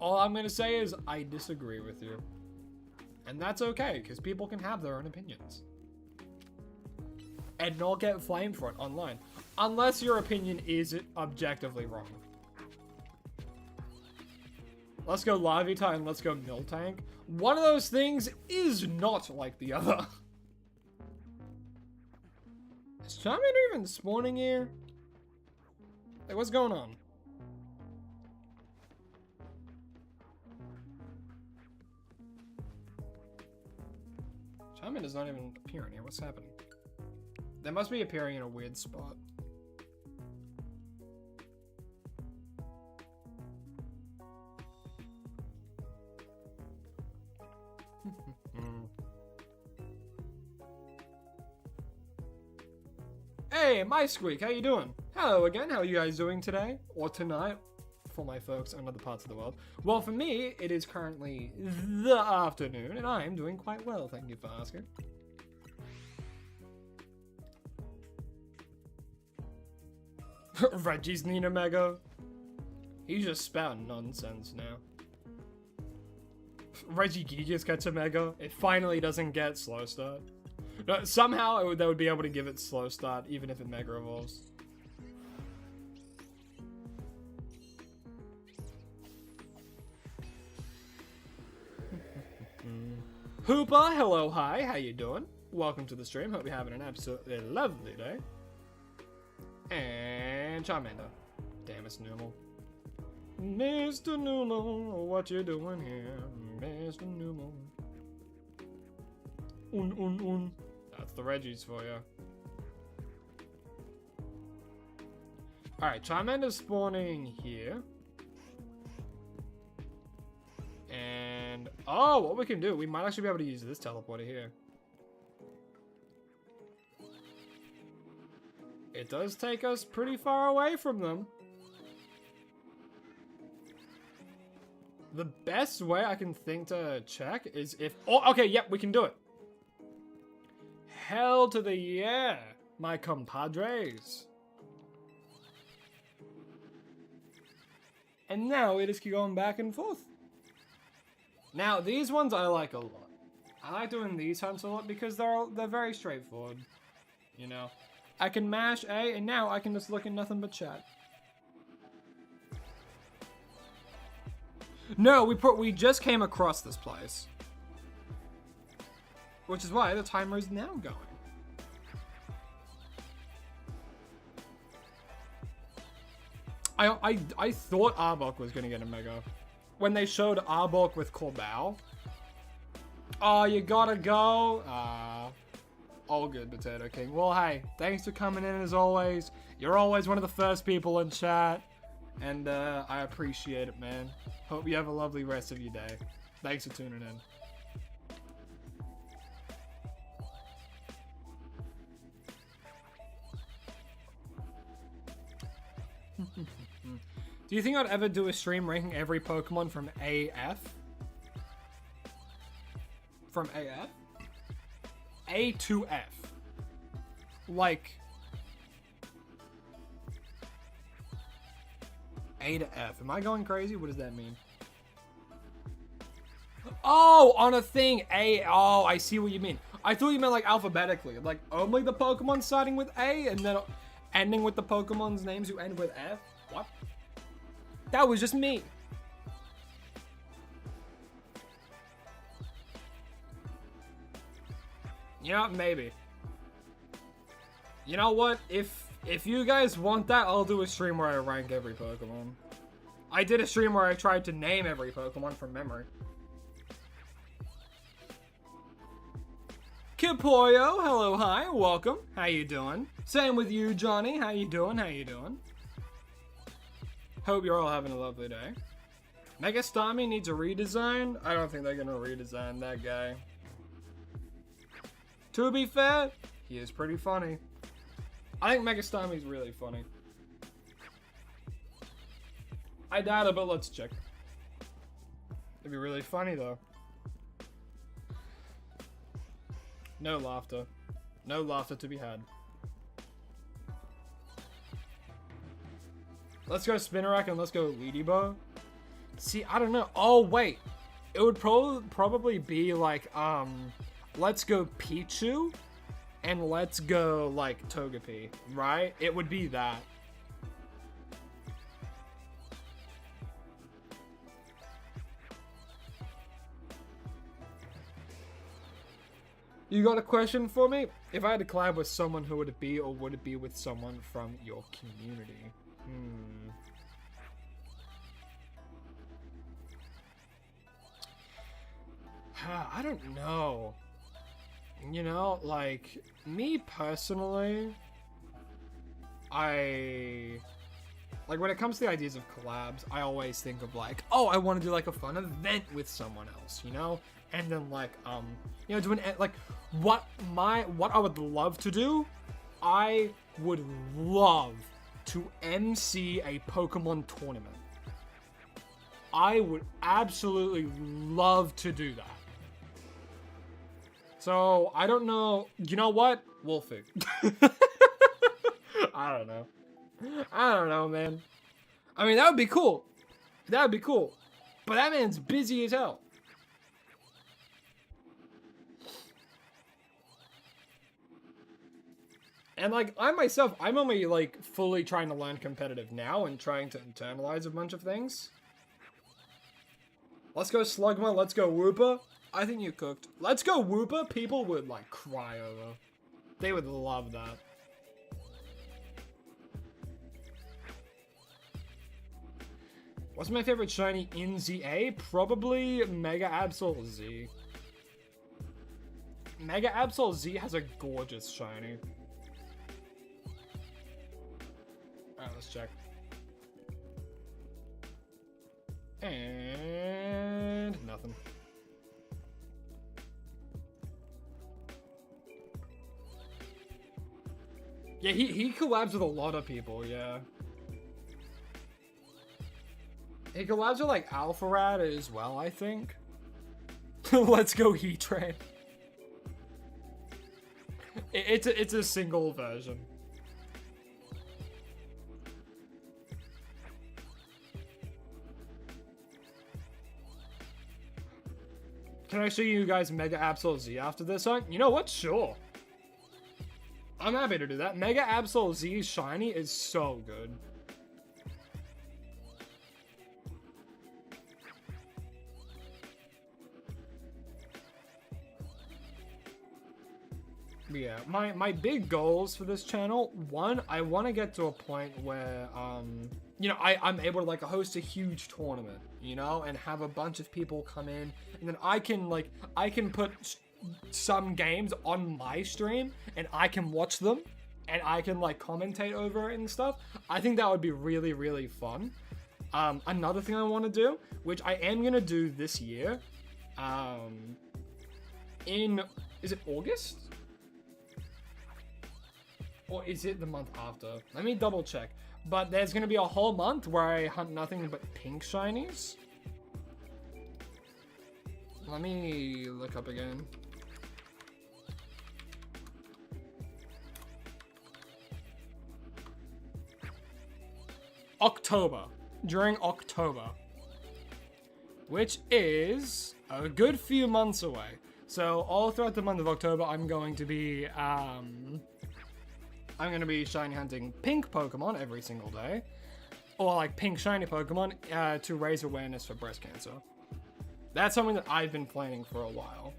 All I'm going to say is I disagree with you. And that's okay, because people can have their own opinions. And not get flamed for it online. Unless your opinion is objectively wrong. Let's go Larvitar and let's go Miltank. One of those things is not like the other. Is Charmander even spawning here? Like, what's going on? Charmander's not even appearing here. What's happening? They must be appearing in a weird spot. Hey, my Squeak, how you doing? Hello again, how are you guys doing today? Or tonight, for my folks in other parts of the world. Well, for me, it is currently the afternoon, and I am doing quite well, thank you for asking. Reggie's need a Mega. He's just spouting nonsense now. Reggie Gigas gets a Mega. It finally doesn't get Slow Start. No, somehow they would be able to give it Slow Start, even if it Mega Evolves. Hooper, hello, hi, how you doing? Welcome to the stream. Hope you're having an absolutely lovely day. And Charmander. Damn, it's Numel. Mr. Numel, what you doing here? Mr. Numel. Un. That's the Reggies for you. Alright, Charmander's spawning here. And, oh, what we can do, we might actually be able to use this teleporter here. It does take us pretty far away from them. The best way I can think to check is if... Oh, okay, yep, we can do it. Hell to the yeah, my compadres. And now it is going back and forth. Now, these ones I like a lot. I like doing these hunts a lot because they're very straightforward. You know? I can mash A, and now I can just look at nothing but chat. No, we just came across this place. Which is why the timer is now going. I thought Arbok was gonna get a Mega. When they showed Arbok with Corbell. Oh, you gotta go? All good, Potato King. Well, hey, thanks for coming in as always. You're always one of the first people in chat. And I appreciate it, man. Hope you have a lovely rest of your day. Thanks for tuning in. Do you think I'd ever do a stream ranking every Pokemon from AF? From AF? A to F. Like... A to F. Am I going crazy? What does that mean? Oh, on a thing. A. Oh, I see what you mean. I thought you meant like alphabetically. Like only the Pokemon starting with A and then ending with the Pokemon's names who end with F? What? That was just me. Yeah, maybe. You know what? If you guys want that, I'll do a stream where I rank every Pokemon. I did a stream where I tried to name every Pokemon from memory. Kipoyo, hello, hi, welcome. How you doing? Same with you, Johnny. How you doing? How you doing? Hope you're all having a lovely day. Megastami needs a redesign? I don't think they're gonna redesign that guy. To be fair, he is pretty funny. I think Megastami's really funny. I doubt it, but let's check. It'd be really funny though. No laughter. No laughter to be had. Let's go Spinarak and let's go Ladybug. See, I don't know. Oh, wait. It would probably be like, let's go Pichu and let's go, like, Togepi, right? It would be that. You got a question for me? If I had to collab with someone, who would it be, or would it be with someone from your community? I don't know. You know, like, me personally, like, when it comes to the ideas of collabs, I always think of, like, oh, I want to do, like, a fun event with someone else, you know? And then, like, you know, do like, what I would love to do, I would love to MC a Pokemon tournament. I would absolutely love to do that. So, I don't know. You know what? Wolfig. I don't know. I don't know, man. I mean, that would be cool. That would be cool. But that man's busy as hell. And, like, I myself, I'm only, like, fully trying to learn competitive now and trying to internalize a bunch of things. Let's go Slugma, let's go Wooper. I think you cooked. Let's go Wooper. People would, like, cry over. They would love that. What's my favorite shiny in ZA? Probably Mega Absol Z. Mega Absol Z has a gorgeous shiny. Alright, let's check. And nothing. Yeah, he collabs with a lot of people, yeah. He collabs with, like, Alpharad as well, I think. Let's go Heatran. It's a single version. Can I show you guys Mega Absol Z after this? You know what? Sure. I'm happy to do that. Mega Absol Z's shiny is so good. Yeah, my big goals for this channel, one, I want to get to a point where, you know, I'm able to, like, host a huge tournament, you know, and have a bunch of people come in, and then I can put some games on my stream, and I can watch them, and I can, like, commentate over it and stuff. I think that would be really, really fun. Another thing I want to do, which I am going to do this year, is it August? Or is it the month after? Let me double check. But there's going to be a whole month where I hunt nothing but pink shinies. Let me look up again. October. During October. Which is a good few months away. So all throughout the month of October, I'm going to be shiny hunting pink Pokemon every single day. Or like pink shiny Pokemon to raise awareness for breast cancer. That's something that I've been planning for a while.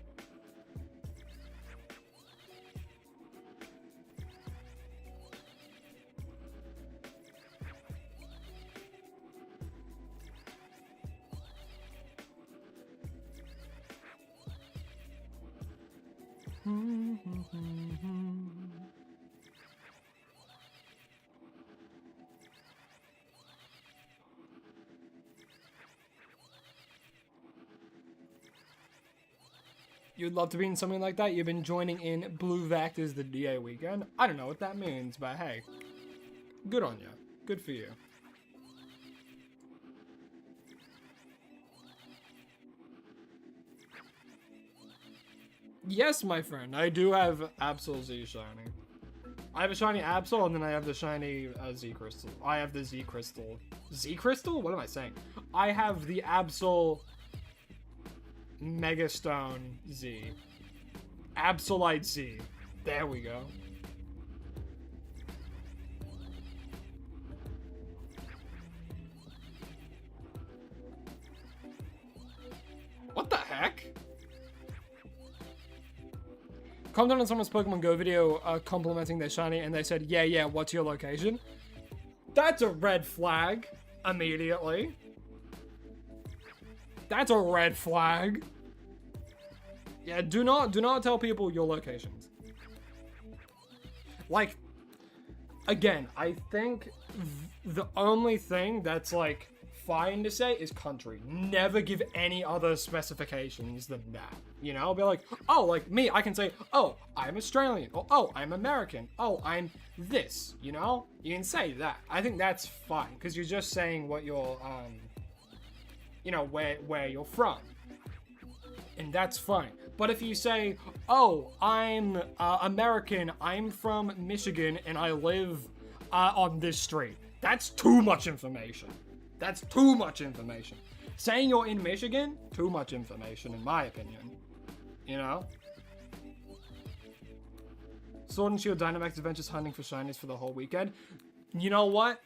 You'd love to be in something like that? You've been joining in Blue Vectors the DA weekend? I don't know what that means, but hey. Good on you. Good for you. Yes, my friend. I do have Absol Z shiny. I have a shiny Absol, and then I have the shiny Z Crystal. I have the Z Crystal. Z Crystal? What am I saying? I have the Absol Megastone Z. Absolite Z. There we go. What the heck? Commented on someone's Pokemon Go video complimenting their shiny, and they said, yeah, what's your location? That's a red flag immediately. That's a red flag. Yeah, do not tell people your locations. Like, again, I think the only thing that's like fine to say is country. Never give any other specifications than that. You know, be like, oh, like me, I can say, oh, I'm Australian, or oh, I'm American, oh, I'm this. You know, you can say that. I think that's fine because you're just saying what you're, you know, where you're from, and that's fine. But if you say, oh, I'm American, I'm from Michigan, and I live on this street, that's too much information. That's too much information. Saying you're in Michigan, too much information, in my opinion. You know? Sword and Shield Dynamax Adventures hunting for shinies for the whole weekend. You know what?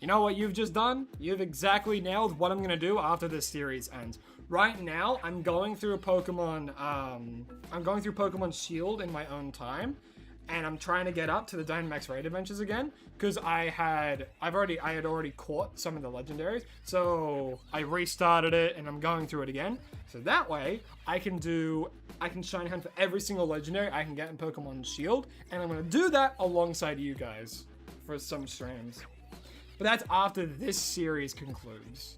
You know what you've just done? You've exactly nailed what I'm going to do after this series ends. Right now, I'm going through Pokemon Shield in my own time, and I'm trying to get up to the Dynamax Raid Adventures again, because I had already caught some of the legendaries, so I restarted it, and I'm going through it again. So that way, I can shiny hunt for every single legendary I can get in Pokemon Shield, and I'm going to do that alongside you guys for some streams. But that's after this series concludes.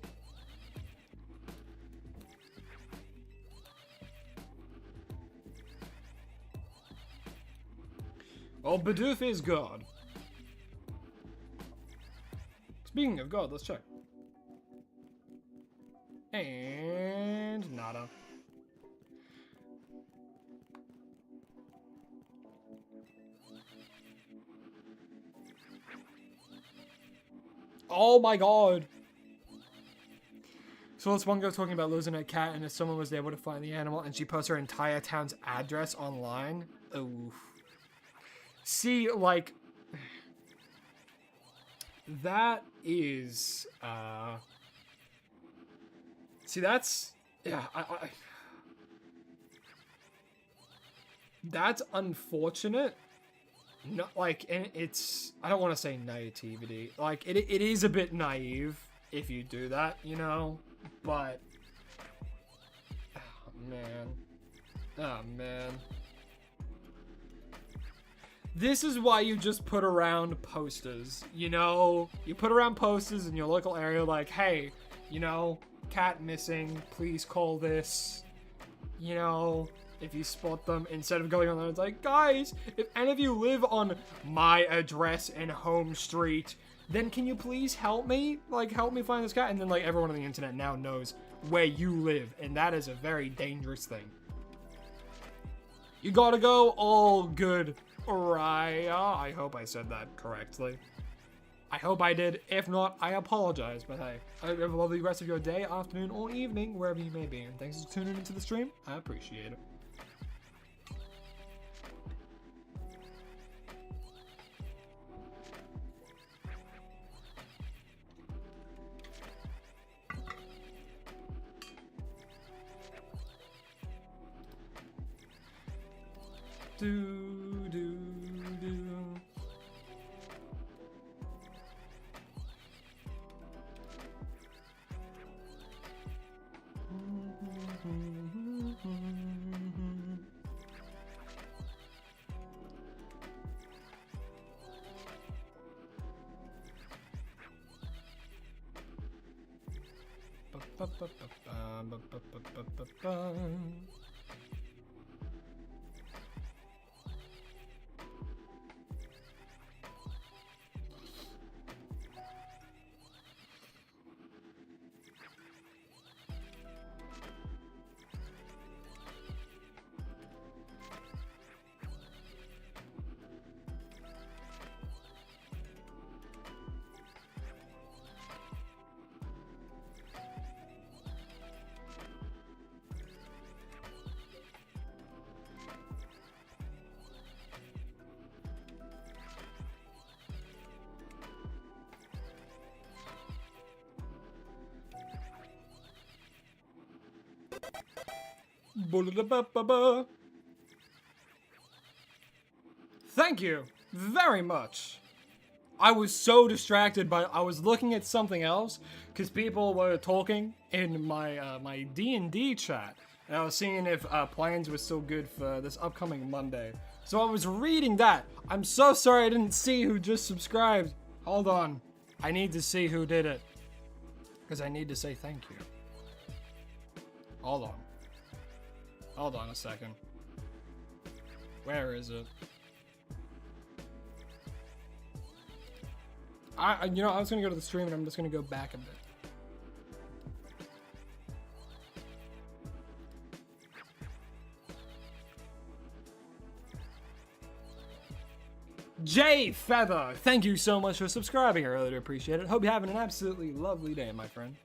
Well, Bidoof is God. Speaking of God, let's check. And nada. Oh my god. So let's one girl talking about losing her cat, and if someone was able to find the animal and she posts her entire town's address online. Oof. See, like, that is, see, that's, yeah, that's unfortunate. Not like, and it's, I don't want to say naivety, like, it is a bit naive if you do that, you know, but, oh man. This is why you just put around posters, you know? You put around posters in your local area like, hey, you know, cat missing, please call this, you know, if you spot them, instead of going on there, it's like, guys, if any of you live on my address and home street, then can you please help me? Like, help me find this guy? And then, like, everyone on the internet now knows where you live, and that is a very dangerous thing. You gotta go all good, Raya. I hope I said that correctly. I hope I did. If not, I apologize. But hey, I hope you have a lovely rest of your day, afternoon, or evening, wherever you may be. And thanks for tuning into the stream. I appreciate it. Do, do, do. Thank you very much. I was so distracted by I was looking at something else because people were talking in my my D&D chat, and I was seeing if plans were still good for this upcoming Monday. So I was reading that. I'm so sorry I didn't see who just subscribed. Hold on, I need to see who did it because I need to say thank you. Hold on. Hold on a second. Where is it? You know, I was gonna go to the stream and I'm just gonna go back a bit. Jay Feather, thank you so much for subscribing. I really do appreciate it. Hope you're having an absolutely lovely day, my friend.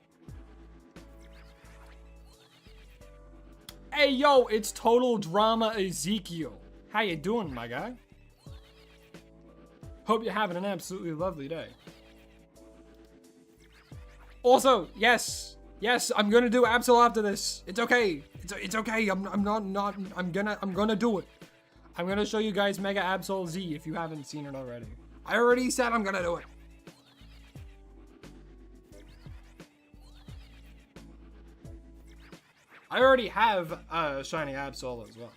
Hey, yo, it's Total Drama Ezekiel. How you doing, my guy? Hope you're having an absolutely lovely day. Also, yes, I'm gonna do Absol after this. It's okay. It's okay. I'm gonna do it. I'm gonna show you guys Mega Absol Z if you haven't seen it already. I already said I'm gonna do it. I already have a shiny Absol as well.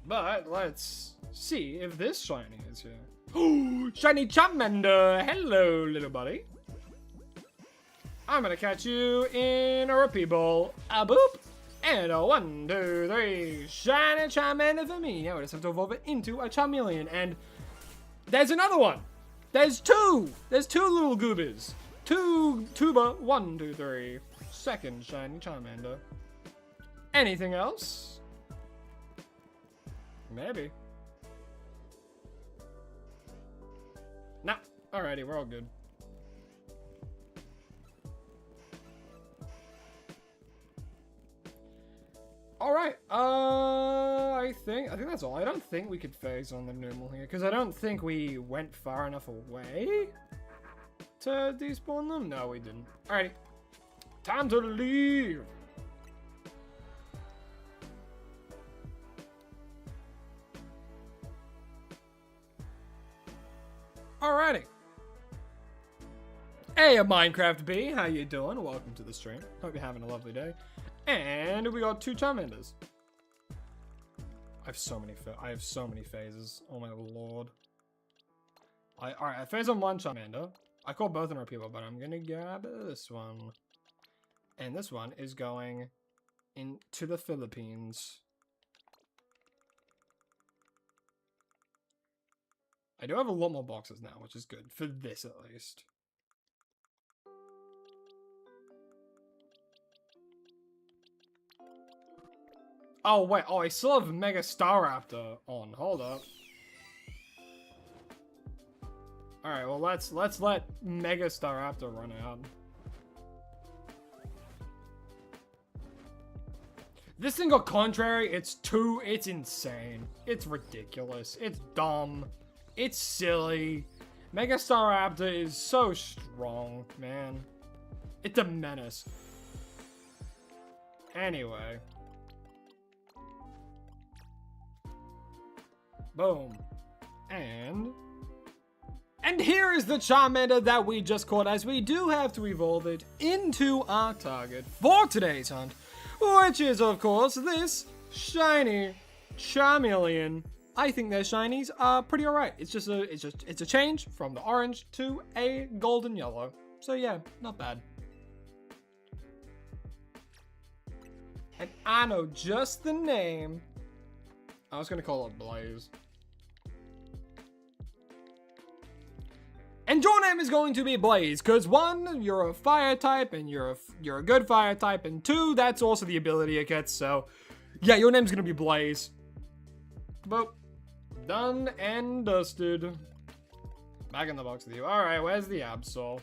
But let's see if this shiny is here. Oh, shiny Charmander! Hello, little buddy. I'm gonna catch you in a Rupee Ball. A boop! And a 1, 2, 3. Shiny Charmander for me. Now I just have to evolve it into a Charmeleon. And there's another one. There's two. There's two little goobies. Tuba, 1, 2, 3. Second shiny Charmander. Anything else? Maybe. Nah. Alrighty, we're all good. Alright, I think that's all. I don't think we could phase on the normal here, because I don't think we went far enough away to despawn them. No, we didn't. Alrighty. Time to leave. Alrighty. Hey, a Minecraft Bee, how you doing? Welcome to the stream. Hope you're having a lovely day. And we got 2 Charmanders. I have so many phases. Oh my lord. Alright, I phase on 1 Charmander. I call both of them are people, but I'm gonna grab this one. And this one is going into the Philippines. I do have a lot more boxes now, which is good. For this, at least. Oh, wait. Oh, I still have Mega Staraptor on. Hold up. Alright, well, let's let Mega Staraptor run out. This thing got contrary. It's insane. It's ridiculous. It's dumb. It's silly. Mega Staraptor is so strong, man. It's a menace. Anyway. Boom. And here is the Charmander that we just caught, as we do have to evolve it into our target for today's hunt, which is, of course, this shiny Charmeleon. I think their shinies are pretty alright. It's a change from the orange to a golden yellow. So yeah, not bad. And I know just the name. I was gonna call it Blaze. And your name is going to be Blaze, because 1, you're a fire type, and you're a good fire type, and 2, that's also the ability it gets, so yeah, your name's gonna be Blaze. But done and dusted. Back in the box with you. Alright, where's the Absol?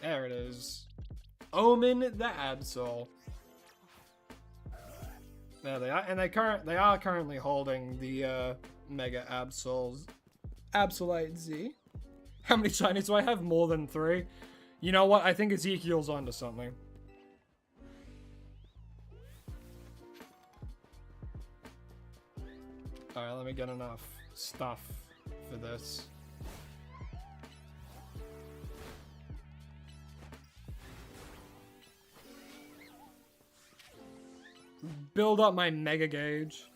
There it is. Omen the Absol. There they are, and they are currently holding the Mega Absolite Z. How many shinies do I have? More than 3. You know what? I think Ezekiel's onto something. Alright, let me get enough stuff for this. Build up my Mega Gauge.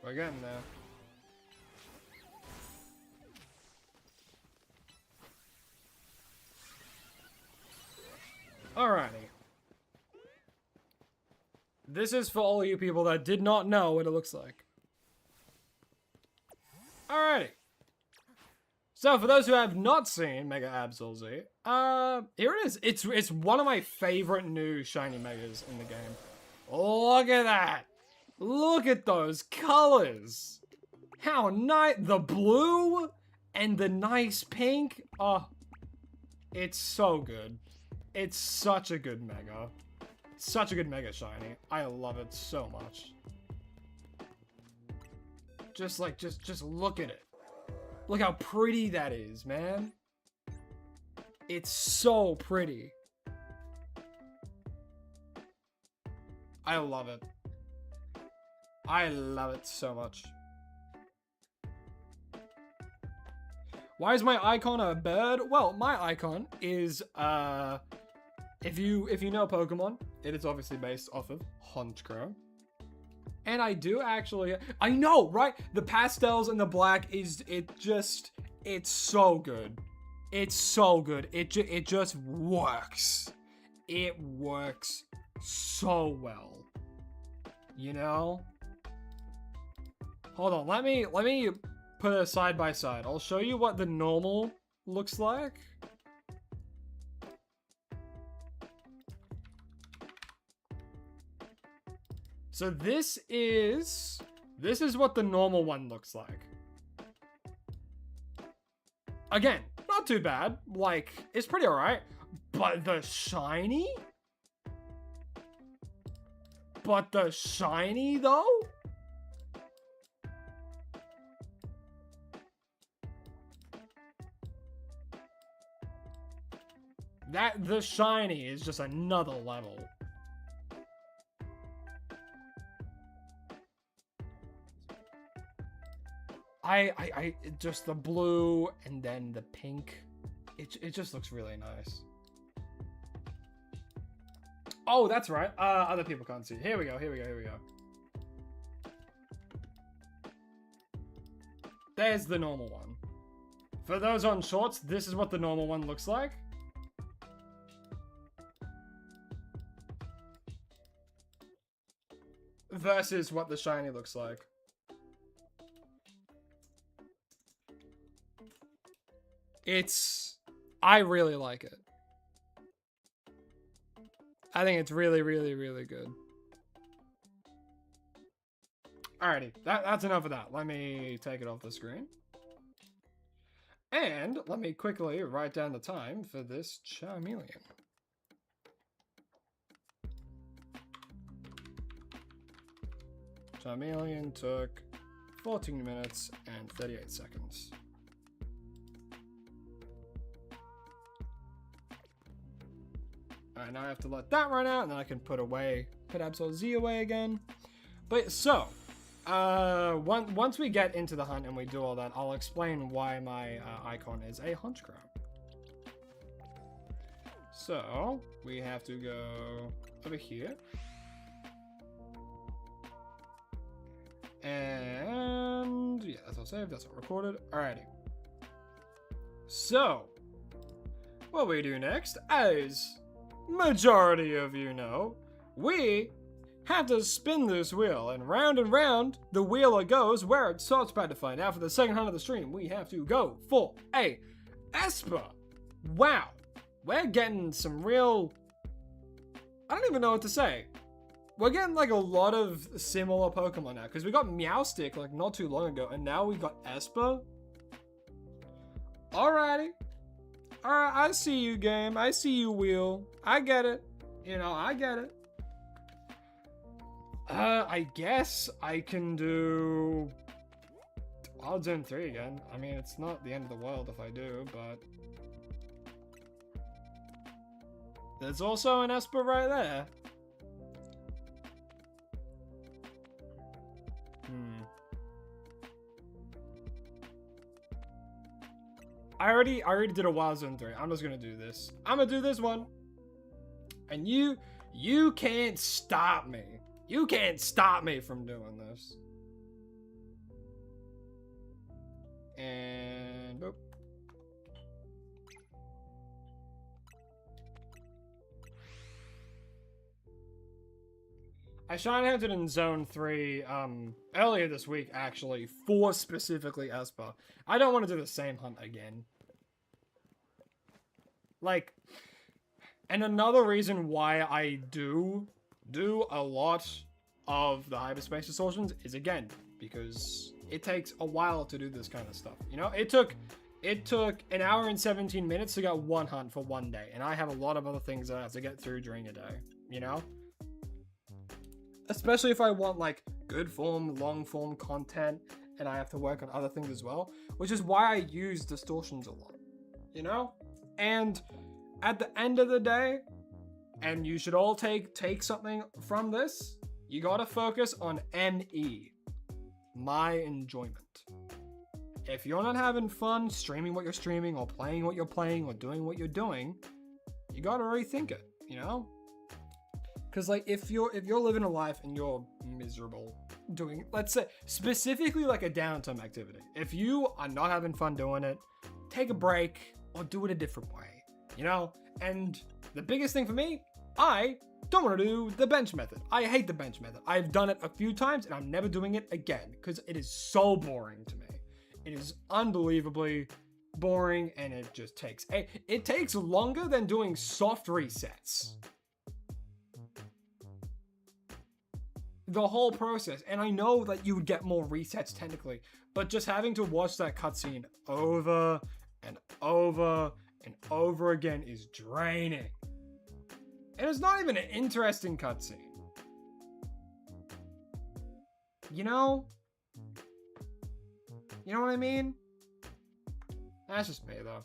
We're getting there. Alrighty. This is for all you people that did not know what it looks like. Alrighty. So for those who have not seen Mega Absol Z, here it is. It's one of my favorite new shiny Megas in the game. Look at that. Look at those colors. How nice. The blue and the nice pink. Oh, it's so good. It's such a good Mega. Such a good Mega shiny. I love it so much. Just look at it. Look how pretty that is, man. It's so pretty. I love it. I love it so much. Why is my icon a bird? Well, my icon is, if you know Pokemon, it is obviously based off of Honchkrow. And I do actually, I know, right? The pastels and the black it's so good. It's so good. It just works. It works so well. You know? Hold on, let me put it side by side. I'll show you what the normal looks like. So this is what the normal one looks like. Again, not too bad. Like, it's pretty alright. But the shiny? But the shiny, though? The shiny is just another level. Just the blue and then the pink. It just looks really nice. Oh, that's right. Other people can't see. Here we go. There's the normal one. For those on shorts, this is what the normal one looks like. Versus what the shiny looks like. It's I really like it. I think it's really, really, really good. Alrighty, that's enough of that. Let me take it off the screen. And let me quickly write down the time for this Charmeleon. Charmeleon took 14 minutes and 38 seconds. Alright, now I have to let that run out, and then I can put Absol Z away again. But so, once we get into the hunt and we do all that, I'll explain why my icon is a hunch crab. So, we have to go over here. And yeah, that's all saved, that's all recorded. Alrighty. So, what we do next, as majority of you know, we have to spin this wheel, and round the wheel it goes, where it starts by to find out for the second hunt of the stream. We have to go for a Esper. Wow, we're getting some real, I don't even know what to say. We're getting like a lot of similar Pokemon now, because we got Meowstic like not too long ago, and now we got Esper. Alrighty. Alright, I see you, game. I see you, wheel. I get it. You know, I get it. I guess I can do Wild Zone 3 again. I mean, it's not the end of the world if I do, but there's also an Esper right there. I already did a Wild Zone 3. I'm just gonna do this. I'm gonna do this one. And you can't stop me. You can't stop me from doing this. And boop. I shine hunted in Zone 3 earlier this week, actually, for specifically Esper. I don't want to do the same hunt again. Like, and another reason why I do a lot of the hyperspace distortions is, again, because it takes a while to do this kind of stuff. You know, it took an hour and 17 minutes to get one hunt for one day, and I have a lot of other things that I have to get through during a day, you know? Especially if I want, like, good form, long form content, and I have to work on other things as well, which is why I use distortions a lot, you know? And at the end of the day, and you should all take something from this, you gotta focus on ME, my enjoyment. If you're not having fun streaming what you're streaming, or playing what you're playing, or doing what you're doing, you gotta rethink it, you know? Because, like, if you're living a life and you're miserable doing, let's say, specifically like a downtime activity, if you are not having fun doing it, take a break or do it a different way, you know? And the biggest thing for me, I don't want to do the bench method. I hate the bench method. I've done it a few times and I'm never doing it again because it is so boring to me. It is unbelievably boring, and it just takes longer than doing soft resets. The whole process, and I know that you would get more resets technically, but just having to watch that cutscene over and over and over again is draining. And it's not even an interesting cutscene. You know? You know what I mean? That's just me, though.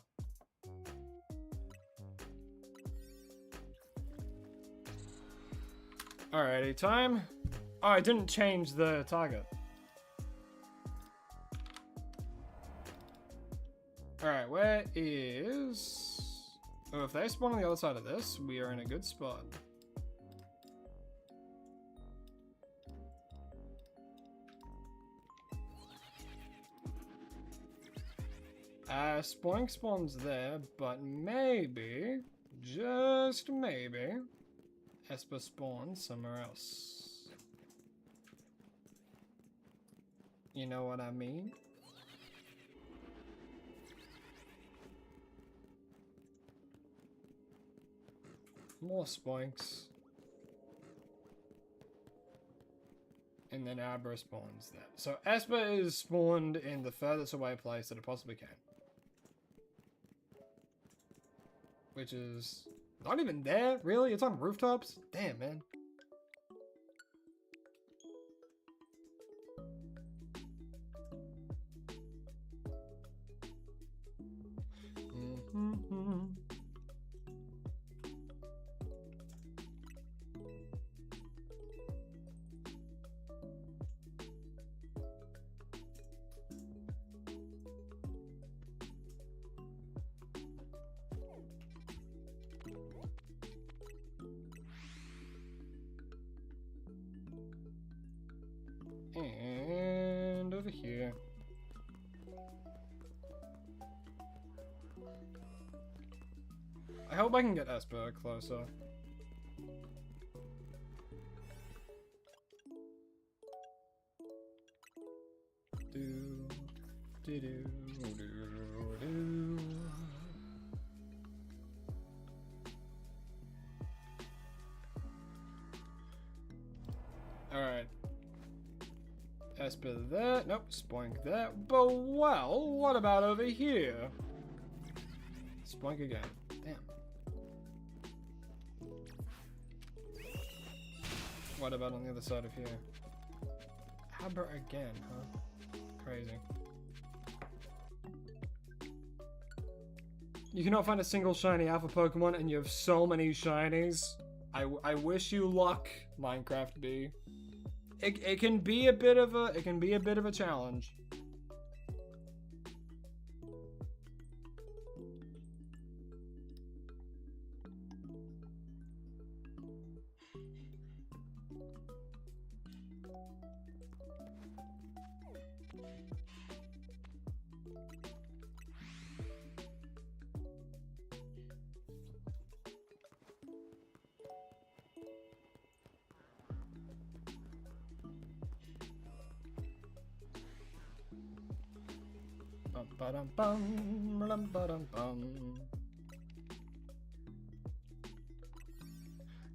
Alrighty, time. Oh, I didn't change the target. Alright, where is... Oh, if they spawn on the other side of this, we are in a good spot. Spoink spawns there, but maybe, just maybe, Esper spawns somewhere else. You know what I mean? more Spoinks. And then Abra spawns there. So Esper is spawned in the furthest away place that it possibly can. Which is not even there, really? It's on rooftops? Damn, man. And over here. I hope I can get Esper closer. Alright. Esper there. Nope, Spoink there. But well, what about over here? Spoink again. Damn. What about on the other side of here? Abra again, huh? Crazy. You cannot find a single shiny alpha Pokemon and you have so many shinies. I wish you luck, Minecraft B. It can be a bit of a challenge.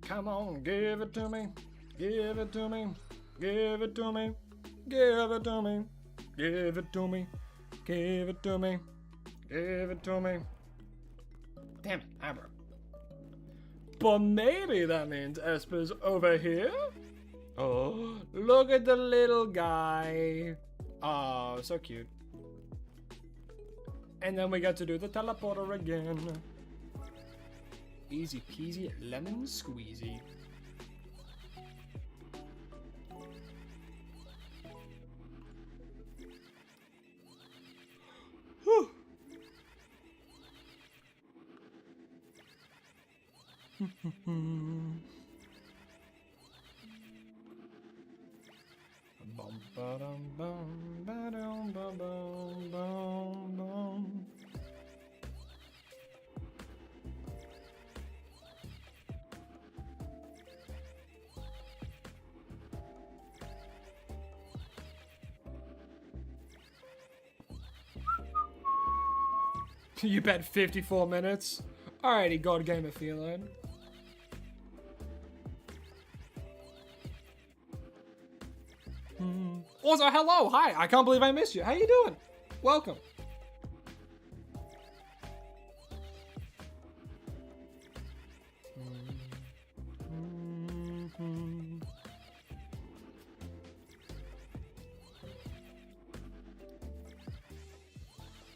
Come on, give it to me, give it to me, give it to me, give it to me, give it to me, give it to me, give it to me. Damn it, Abra. But maybe that means Esper's over here? Oh, look at the little guy. Oh, so cute. And then we got to do the teleporter again. Easy peasy lemon squeezy. Whew. Bum ba-dum bum ba-dum bum bum bum bum. You bet 54 minutes. Alrighty, God Gamer feeling. Also, hello, hi, I can't believe I missed you. How you doing? Welcome.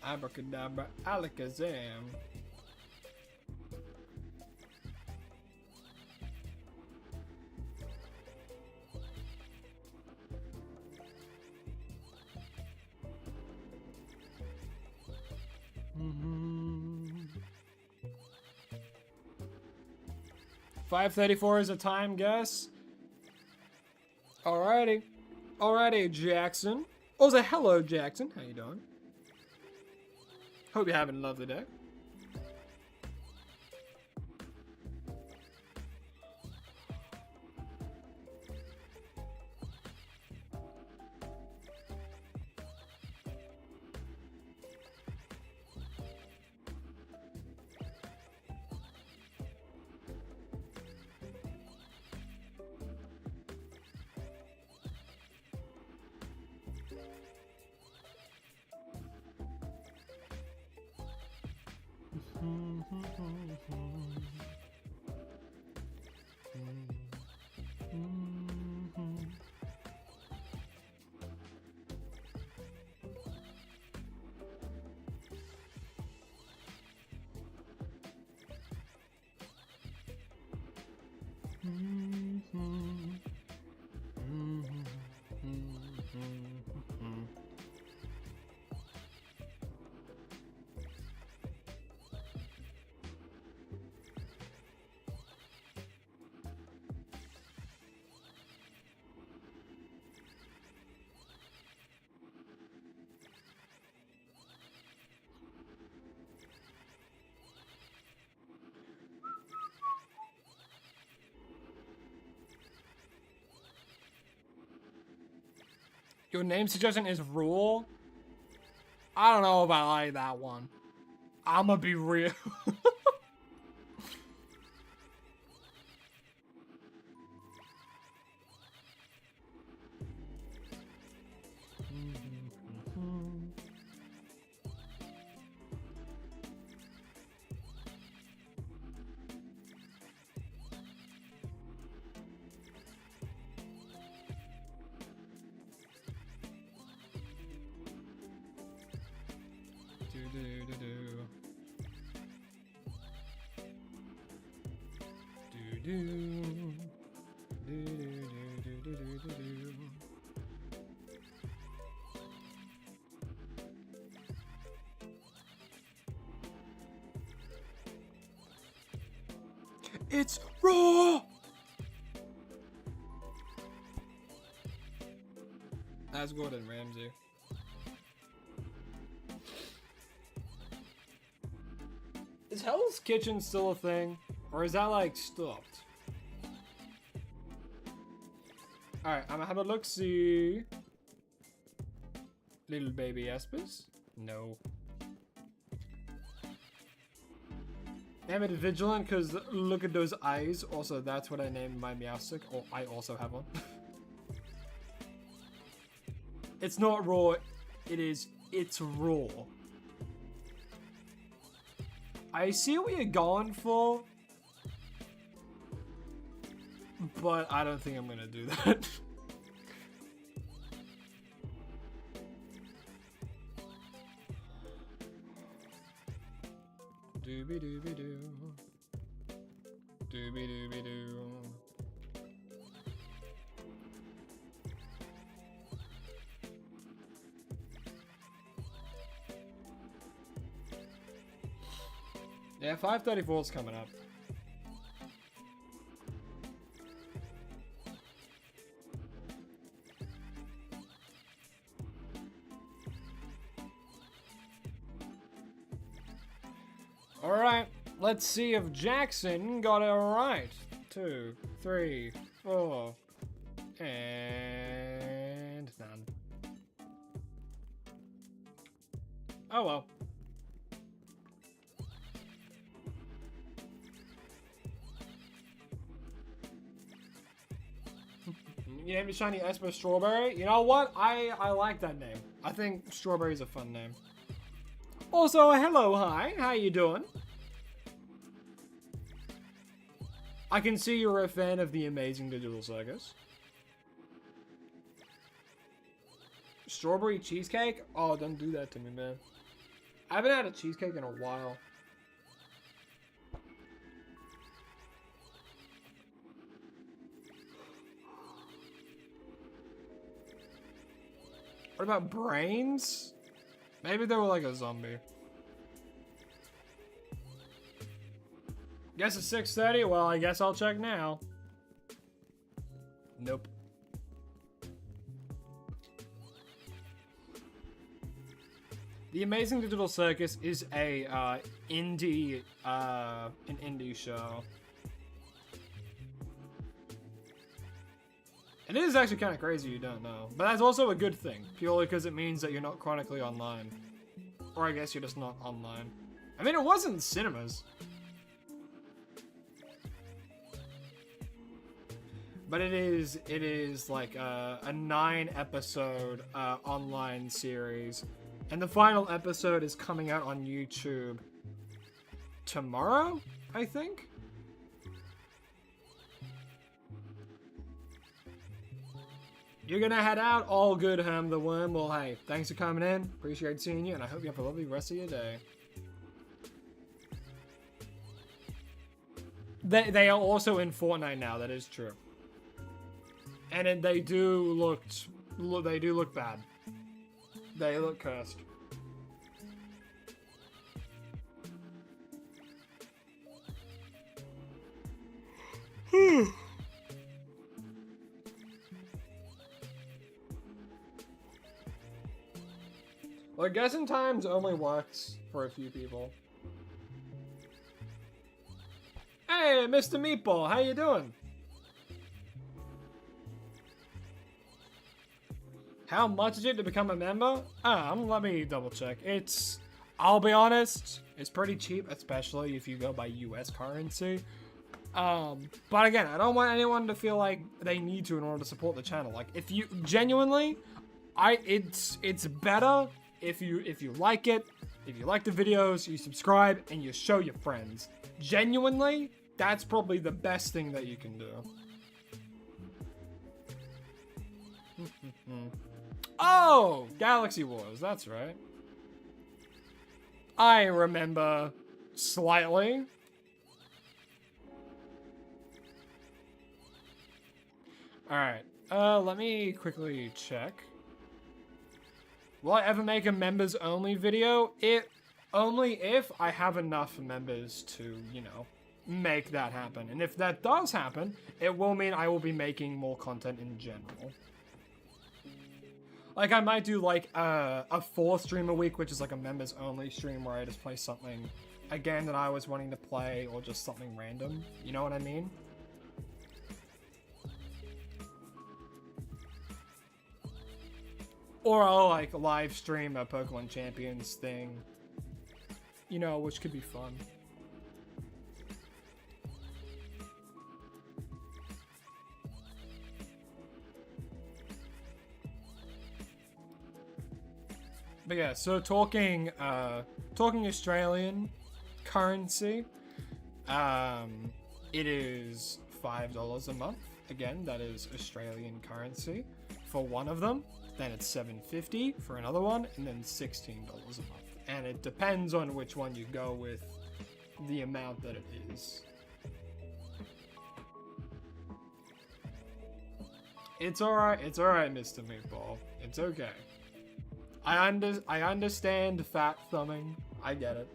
Abracadabra, alakazam. Mm-hmm. 5:34 is a time guess. Alrighty. Alrighty, Jackson. Oh, say hello, Jackson. How you doing? Hope you're having a lovely day. Your name suggestion is Rule? I don't know if I like that one. I'ma be real. It's raw. That's Gordon Ramsay. Is Hell's Kitchen still a thing? Or is that like stopped? Alright, I'm gonna have a look-see. Little baby Espers? No. Damn it, Vigilant, because look at those eyes. Also, that's what I named my Meowstick. Oh, I also have one. It's not raw. It's raw. I see what you're going for. But I don't think I'm gonna do that. Doobie doobie doo. Doobie doobie doo. Yeah, 534 is coming up. Alright, let's see if Jackson got it right. 2, 3, 4, and none. Oh well. You named me Shiny Esper Strawberry? You know what? I like that name. I think Strawberry's a fun name. Also, hello, hi. How you doing? I can see you're a fan of the Amazing Digital Circus. Strawberry cheesecake? Oh, don't do that to me, man. I haven't had a cheesecake in a while. What about brains? Maybe they were like a zombie. Guess it's 6:30? Well, I guess I'll check now. Nope. The Amazing Digital Circus is a an indie show. It is actually kind of crazy you don't know. But that's also a good thing, purely because it means that you're not chronically online. Or I guess you're just not online. I mean, it was in cinemas. But it is like a 9-episode online series. And the final episode is coming out on YouTube tomorrow, I think. You're gonna head out? All good, Herm the Worm. Well, hey, thanks for coming in. Appreciate seeing you, and I hope you have a lovely rest of your day. They are also in Fortnite now, that is true. And they do look bad. They look cursed. Well, guessing times only works for a few people. Hey, Mr. Meatball, how you doing? How much is it to become a member? Let me double check. I'll be honest, it's pretty cheap, especially if you go by US currency. But again, I don't want anyone to feel like they need to in order to support the channel. Like, if you genuinely, it's better if you like it, if you like the videos, you subscribe, and you show your friends. Genuinely, that's probably the best thing that you can do. Oh, Galaxy Wars, that's right. I remember slightly. Alright, let me quickly check. Will I ever make a members only video? Only if I have enough members to, you know, make that happen. And if that does happen, it will mean I will be making more content in general. Like, I might do, like, a 4th stream a week, which is, like, a members only stream where I just play something, a game that I was wanting to play, or just something random. You know what I mean? Or I'll, like, live stream a Pokemon Champions thing. You know, which could be fun. But yeah, so talking Australian currency, it is $5 a month. Again, that is Australian currency for one of them. Then it's $7.50 for another one, and then $16 a month. And it depends on which one you go with, the amount that it is. It's alright, Mr. Meatball. It's okay. I understand fat thumbing. I get it.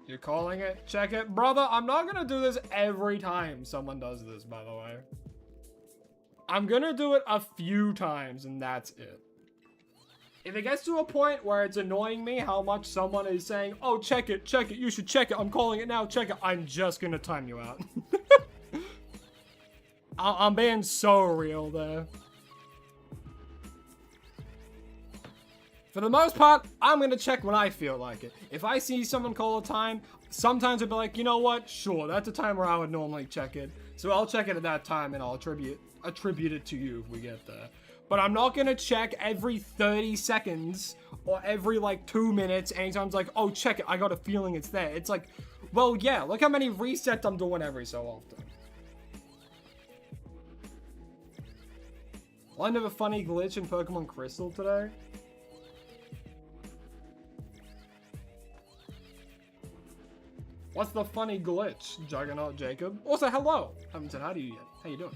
You're calling it? Check it. Brother, I'm not gonna do this every time someone does this, by the way. I'm gonna do it a few times, and that's it. If it gets to a point where it's annoying me how much someone is saying, oh, check it, you should check it, I'm calling it now, check it, I'm just gonna time you out. I'm being so real there. For the most part, I'm gonna check when I feel like it. If I see someone call a time, sometimes I'll be like, you know what, sure, that's a time where I would normally check it. So I'll check it at that time, and I'll attribute it to you if we get there. But I'm not gonna check every 30 seconds or every like 2 minutes anytime it's like, oh, check it, I got a feeling it's there. It's like, well, yeah, look how many resets I'm doing every so often. Learned of a funny glitch in Pokemon Crystal today. What's the funny glitch, Juggernaut Jacob? Also, hello! Haven't said hi to you yet. How you doing?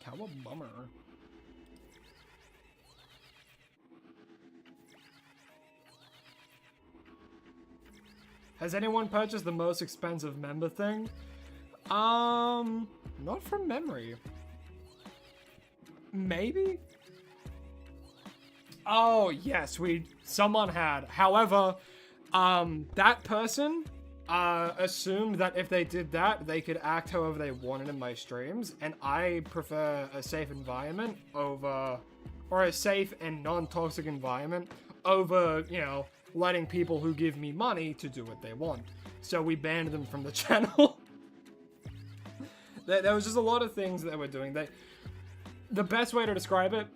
How a bummer. Has anyone purchased the most expensive member thing? Not from memory. Maybe? Oh, yes, someone had. However, that person assumed that if they did that, they could act however they wanted in my streams, and I prefer a safe environment over, or a safe and non-toxic environment over, you know, letting people who give me money to do what they want. So we banned them from the channel. There was just a lot of things that they were doing. The best way to describe it,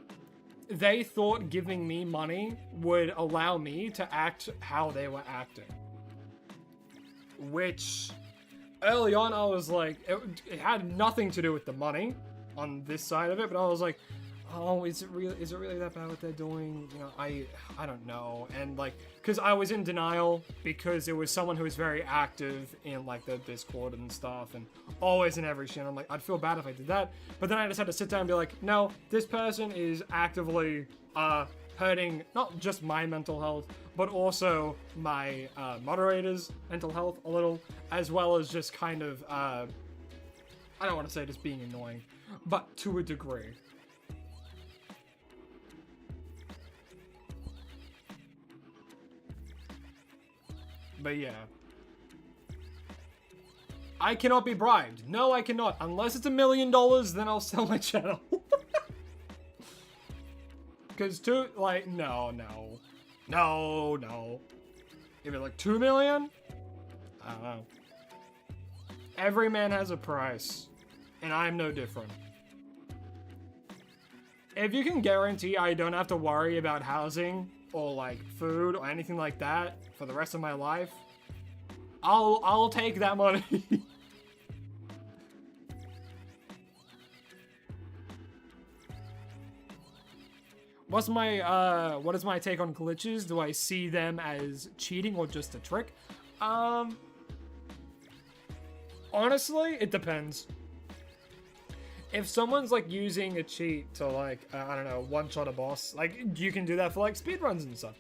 they thought giving me money would allow me to act how they were acting. Which, early on, I was like, it had nothing to do with the money on this side of it, but I was like, oh, is it really that bad what they're doing? You know, I don't know. And like, because I was in denial because it was someone who was very active in like the Discord and stuff, and always in every channel. I'm like, I'd feel bad if I did that. But then I just had to sit down and be like, no, this person is actively hurting not just my mental health, but also my moderator's mental health a little, as well as just kind of, I don't want to say just being annoying, but to a degree. But yeah. I cannot be bribed. No, I cannot. Unless it's $1 million, then I'll sell my channel. Because no. If it's like 2 million? I don't know. Every man has a price. And I'm no different. If you can guarantee I don't have to worry about housing or like food or anything like that for the rest of my life, I'll take that money. What is my take on glitches? Do I see them as cheating or just a trick? Honestly, it depends. If someone's like using a cheat to like, I don't know, one-shot a boss, like you can do that for like speedruns and stuff.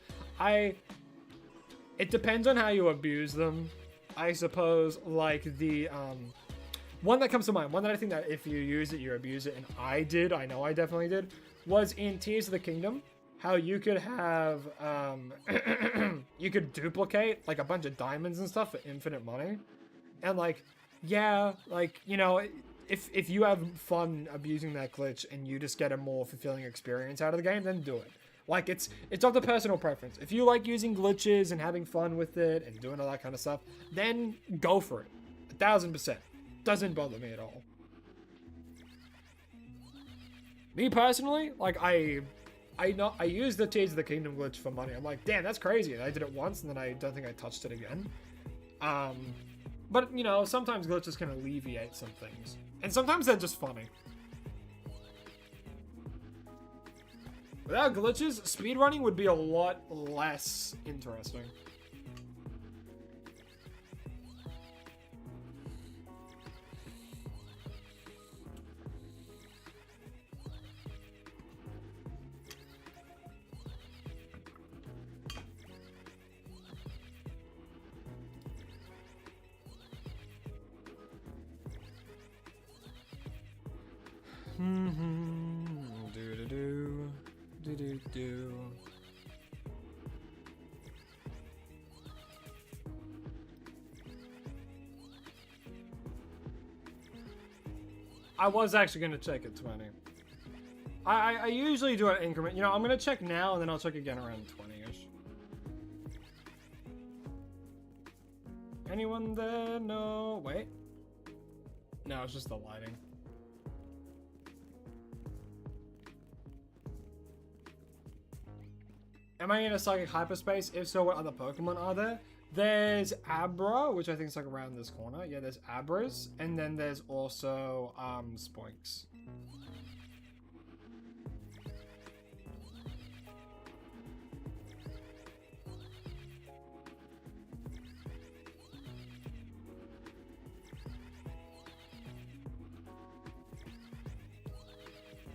It depends on how you abuse them. I suppose like the, one that comes to mind, one that I think that if you use it, you abuse it, and I know I definitely did, was in Tears of the Kingdom, how you could have, you could duplicate like a bunch of diamonds and stuff for infinite money. And like, yeah, like, you know, if you have fun abusing that glitch and you just get a more fulfilling experience out of the game, then do it. Like, it's up to personal preference. If you like using glitches and having fun with it and doing all that kind of stuff, then go for it. 1000%. Doesn't bother me at all. Me personally, like, I use the Tears of the Kingdom glitch for money. I'm like, damn, that's crazy. And I did it once, and then I don't think I touched it again. But, you know, sometimes glitches can alleviate some things. And sometimes they're just funny. Without glitches, speedrunning would be a lot less interesting. Do. I was actually going to check at 20. I usually do an increment. You know, I'm going to check now, and then I'll check again around 20-ish. Anyone there? No. Wait. No, it's just the lighting. Am I in a psychic hyperspace? If so, what other Pokemon are there? There's Abra, which I think is like around this corner. Yeah, there's Abras. And then there's also, Spoinks.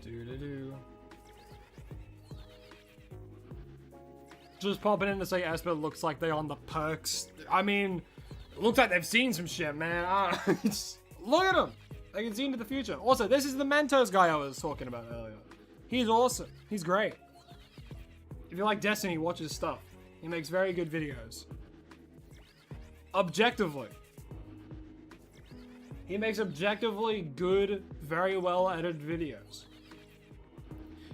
Doo-doo-doo. Just popping in to say Esper looks like they're on the perks. I mean, it looks like they've seen some shit, man. Look at them. They can see into the future. Also, this is the Mentos guy I was talking about earlier. He's awesome. He's great. If you like Destiny, watch his stuff. He makes very good videos. Objectively. He makes objectively good, very well edited videos.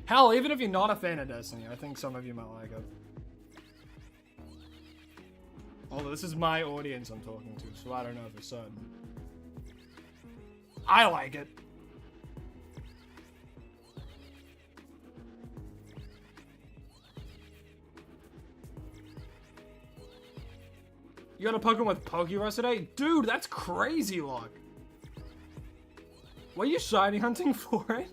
Hell, even if you're not a fan of Destiny, I think some of you might like it. Although this is my audience I'm talking to, so I don't know for certain. I like it. You got a Pokemon with Pokerus today? Dude, that's crazy luck. Were you shiny hunting for it?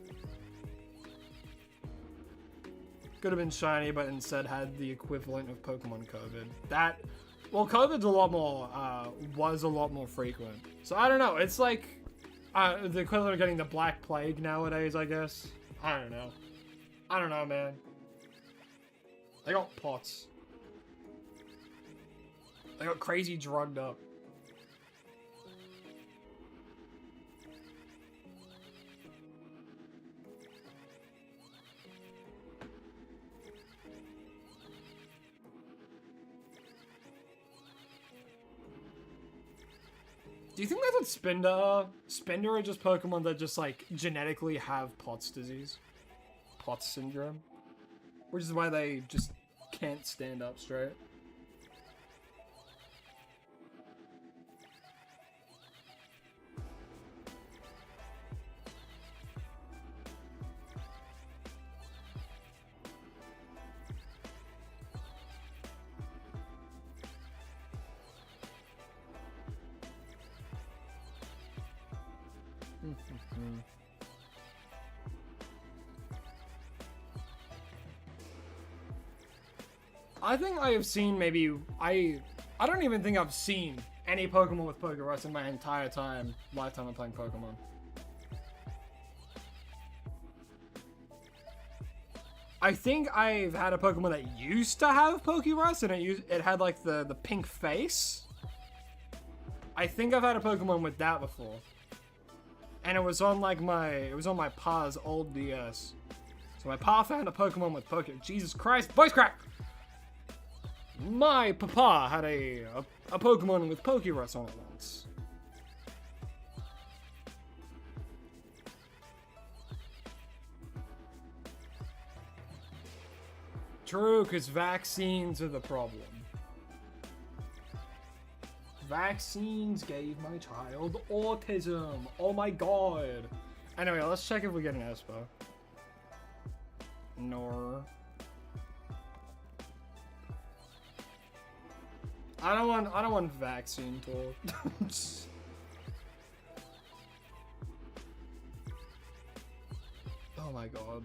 Could have been shiny, but instead had the equivalent of Pokemon COVID. That, well, COVID's a lot more, was a lot more frequent. So I don't know, it's like, the equivalent of getting the Black Plague nowadays, I guess. I don't know. I don't know, man. They got pots. They got crazy drugged up. Do you think that's what Spinda are? Spinda are just Pokemon that just, like, genetically have Pott's disease. Pott's syndrome. Which is why they just can't stand up straight. I think I have seen maybe, I don't even think I've seen any Pokemon with Pokerus in my entire lifetime of playing Pokemon. I think I've had a Pokemon that used to have Pokerus and it had like the pink face. I think I've had a Pokemon with that before. And it was on like my pa's old DS. So my pa found a Pokemon with Jesus Christ, voice crack! My papa had a Pokemon with Pokerus on it once. True, because vaccines are the problem. Vaccines gave my child autism. Oh my god. Anyway, let's check if we get an Espo. Nor. I don't want vaccine talk. Oh my god.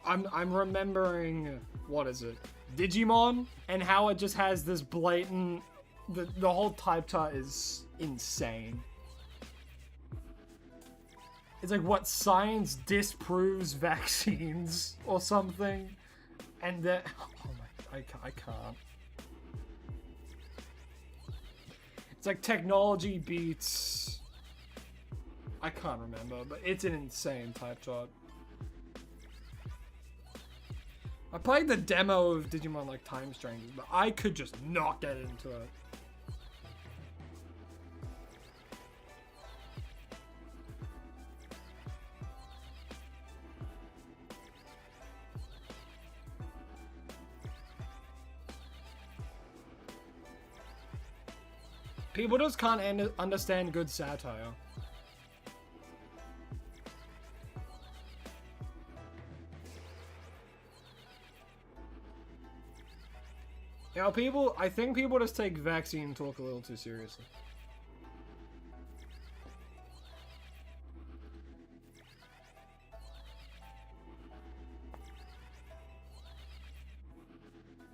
I'm remembering, what is it? Digimon? And how it just has this blatant, the whole type chart is insane. It's like, what, science disproves vaccines or something? And then, oh my, I can't. It's like technology beats, I can't remember, but it's an insane type chart. I played the demo of Digimon like Time Strangers, but I could just not get into it. People just can't understand good satire. You know, I think people just take vaccine talk a little too seriously.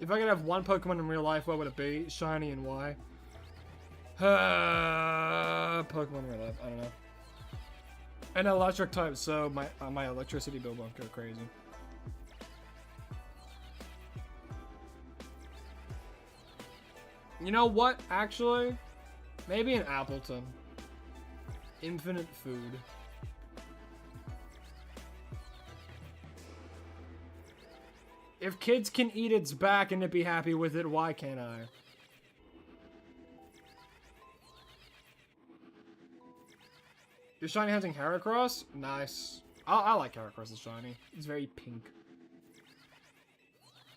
If I could have one Pokemon in real life, what would it be? Shiny and why? Pokemon in real life, I don't know. An electric type, so my electricity bill won't go crazy. You know what, actually? Maybe an Appleton. Infinite food. If kids can eat its back and it be happy with it, why can't I? You're shiny hunting Heracross? Nice. I like Heracross as shiny. It's very pink.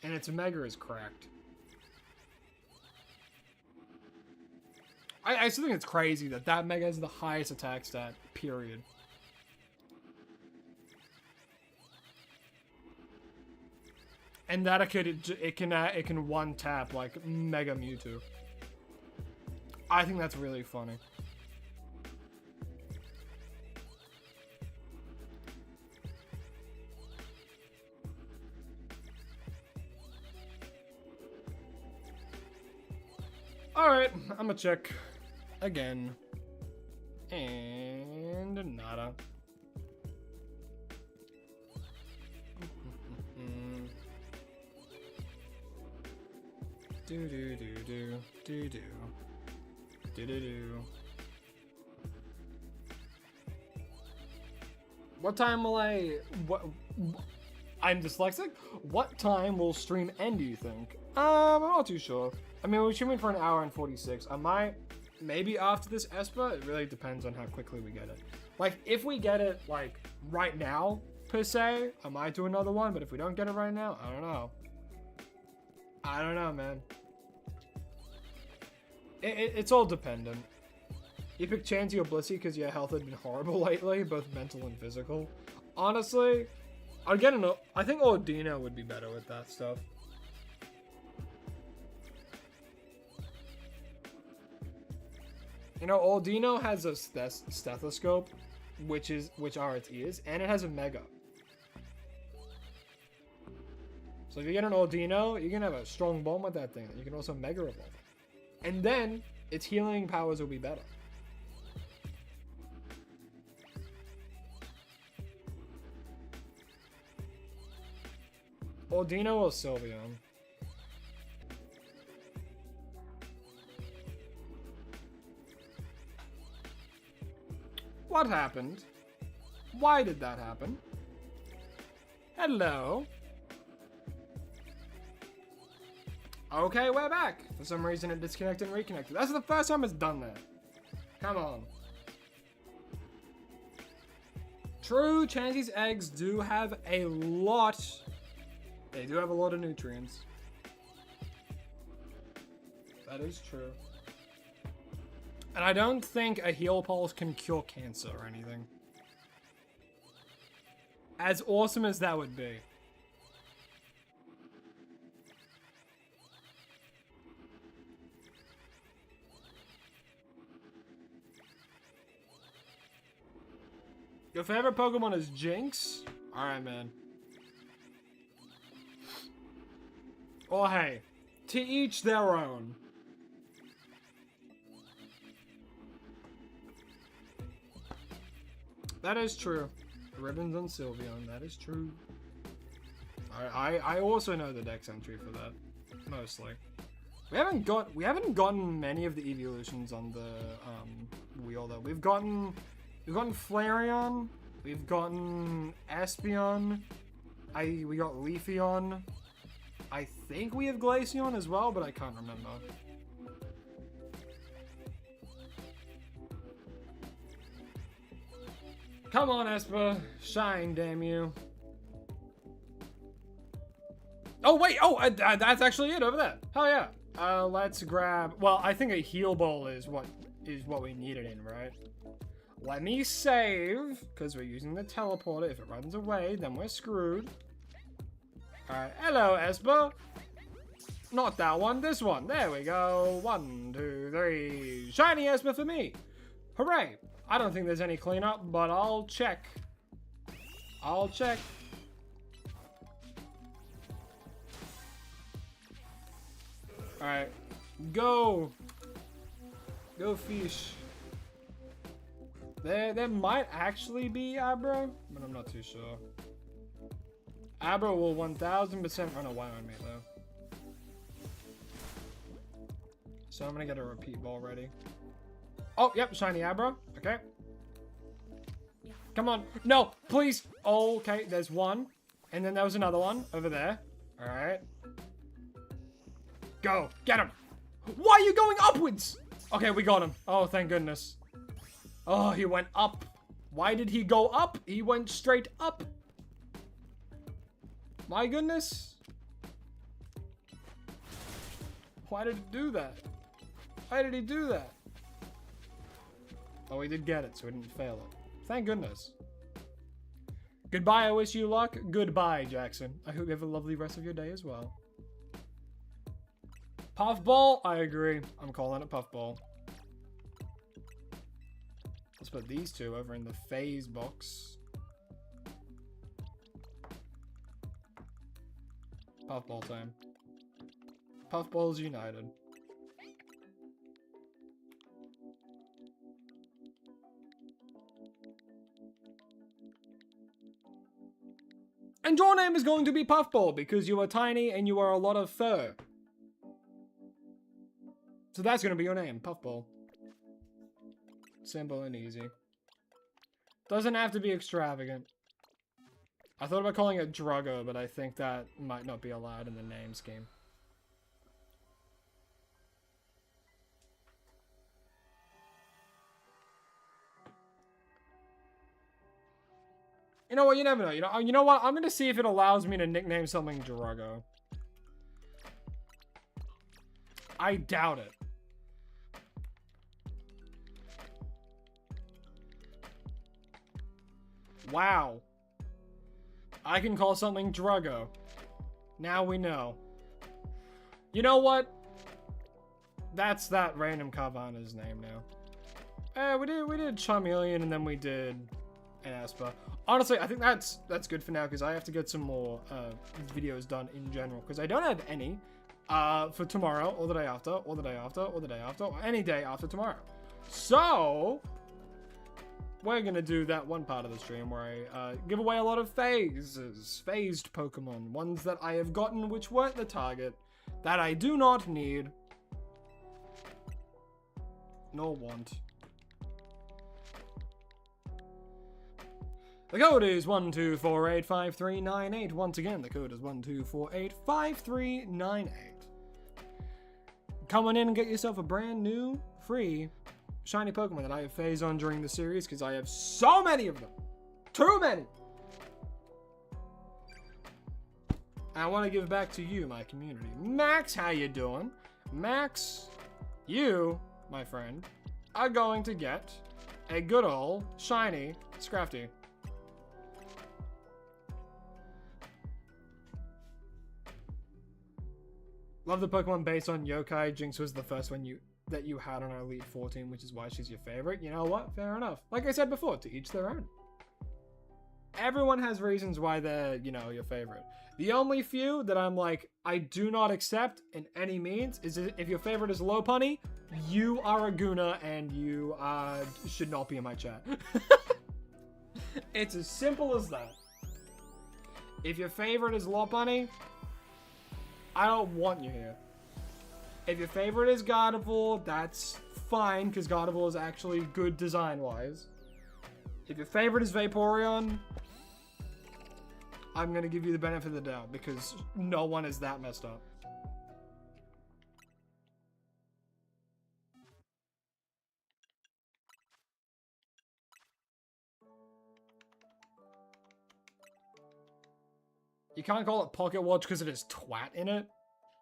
And its Mega is cracked. I still think it's crazy that that Mega is the highest attack stat, period. And that it can one tap like Mega Mewtwo. I think that's really funny. Alright, I'm gonna check again. And nada. Do do do do do do do do do. What time will I'm dyslexic. What time will stream end, do you think? I'm not too sure. I mean, we're streaming for an hour and 46. I might, maybe after this Esper. It really depends on how quickly we get it. Like, if we get it, like, right now, per se, I might do another one. But if we don't get it right now, I don't know. I don't know, man. It's all dependent. You pick Chansey or Blissey because your health has been horrible lately, both mental and physical. Honestly, I'd get I think Ordino would be better with that stuff. You know, Ordino has a stethoscope, which are its ears, and it has a Mega. So if you get an Ordino, you can have a strong bomb with that thing. You can also Mega Evolve it. And then, its healing powers will be better. Ordino or Sylveon? What happened? Why did that happen? Hello? Okay, we're back. For some reason it disconnected and reconnected. That's the first time it's done that. Come on. True, Chansey's eggs do have a lot. They do have a lot of nutrients. That is true. And I don't think a heal pulse can cure cancer or anything. As awesome as that would be. Your favorite Pokemon is Jinx? Alright, man. Or hey, to each their own. That is true. Ribbons on Sylveon, that is true. I also know the dex entry for that. Mostly. We haven't gotten many of the evolutions on the wheel though. We've gotten Flareon, we've gotten Espeon, we got Leafeon. I think we have Glaceon as well, but I can't remember. Come on, Esper. Shine, damn you. Oh, wait. Oh, that's actually it over there. Hell yeah. Let's grab... Well, I think a heal ball is what we need it in, right? Let me save, because we're using the teleporter. If it runs away, then we're screwed. Alright, hello, Esper. Not that one, this one. There we go. 1, 2, 3. Shiny Esper for me. Hooray. I don't think there's any cleanup, but I'll check. I'll check. Alright. Go. Go fish. There might actually be Abra, but I'm not too sure. Abra will 1000% run away on me, though. So I'm gonna get a repeat ball ready. Oh, yep, shiny Abra. Okay. Come on. No, please. Oh, okay, there's one. And then there was another one over there. All right. Go. Get him. Why are you going upwards? Okay, we got him. Oh, thank goodness. Oh, he went up. Why did he go up? He went straight up. My goodness. Why did he do that? Why did he do that? Oh, he did get it, so he didn't fail it. Thank goodness. Goodbye, I wish you luck. Goodbye, Jackson. I hope you have a lovely rest of your day as well. Puffball? I agree. I'm calling it Puffball. Let's put these two over in the phase box. Puffball time. Puffballs united. And your name is going to be Puffball because you are tiny and you are a lot of fur. So that's going to be your name, Puffball. Simple and easy. Doesn't have to be extravagant. I thought about calling it Druggo, but I think that might not be allowed in the name scheme. You know what? You never know. You know what? I'm going to see if it allows me to nickname something Druggo. I doubt it. Wow. I can call something Druggo. Now we know. You know what? That's that random Carvana's name now. We did Charmeleon and then we did Asper. Honestly, I think that's good for now because I have to get some more videos done in general because I don't have any for tomorrow or the day after or the day after or the day after or any day after tomorrow. So we're gonna do that one part of the stream where I give away a lot of phased Pokemon, ones that I have gotten which weren't the target, that I do not need nor want. The code is 12485398. Once again, the code is 12485398. Come on in and get yourself a brand new, free, shiny Pokemon that I have phased on during the series because I have so many of them. Too many! And I want to give back to you, my community. Max, how you doing? Max, you, my friend, are going to get a good old shiny Scrafty. Love the Pokemon based on Yokai. Jinx was the first one that you had on our Elite 14, which is why she's your favorite. You know what? Fair enough. Like I said before, to each their own. Everyone has reasons why they're, your favorite. The only few that I'm like, I do not accept in any means is if your favorite is Lopunny, you are a Guna and you should not be in my chat. It's as simple as that. If your favorite is Lopunny, I don't want you here. If your favorite is Gardevoir, that's fine, because Gardevoir is actually good design-wise. If your favorite is Vaporeon, I'm going to give you the benefit of the doubt, because no one is that messed up. You can't call it Pocket Watch because it has twat in it?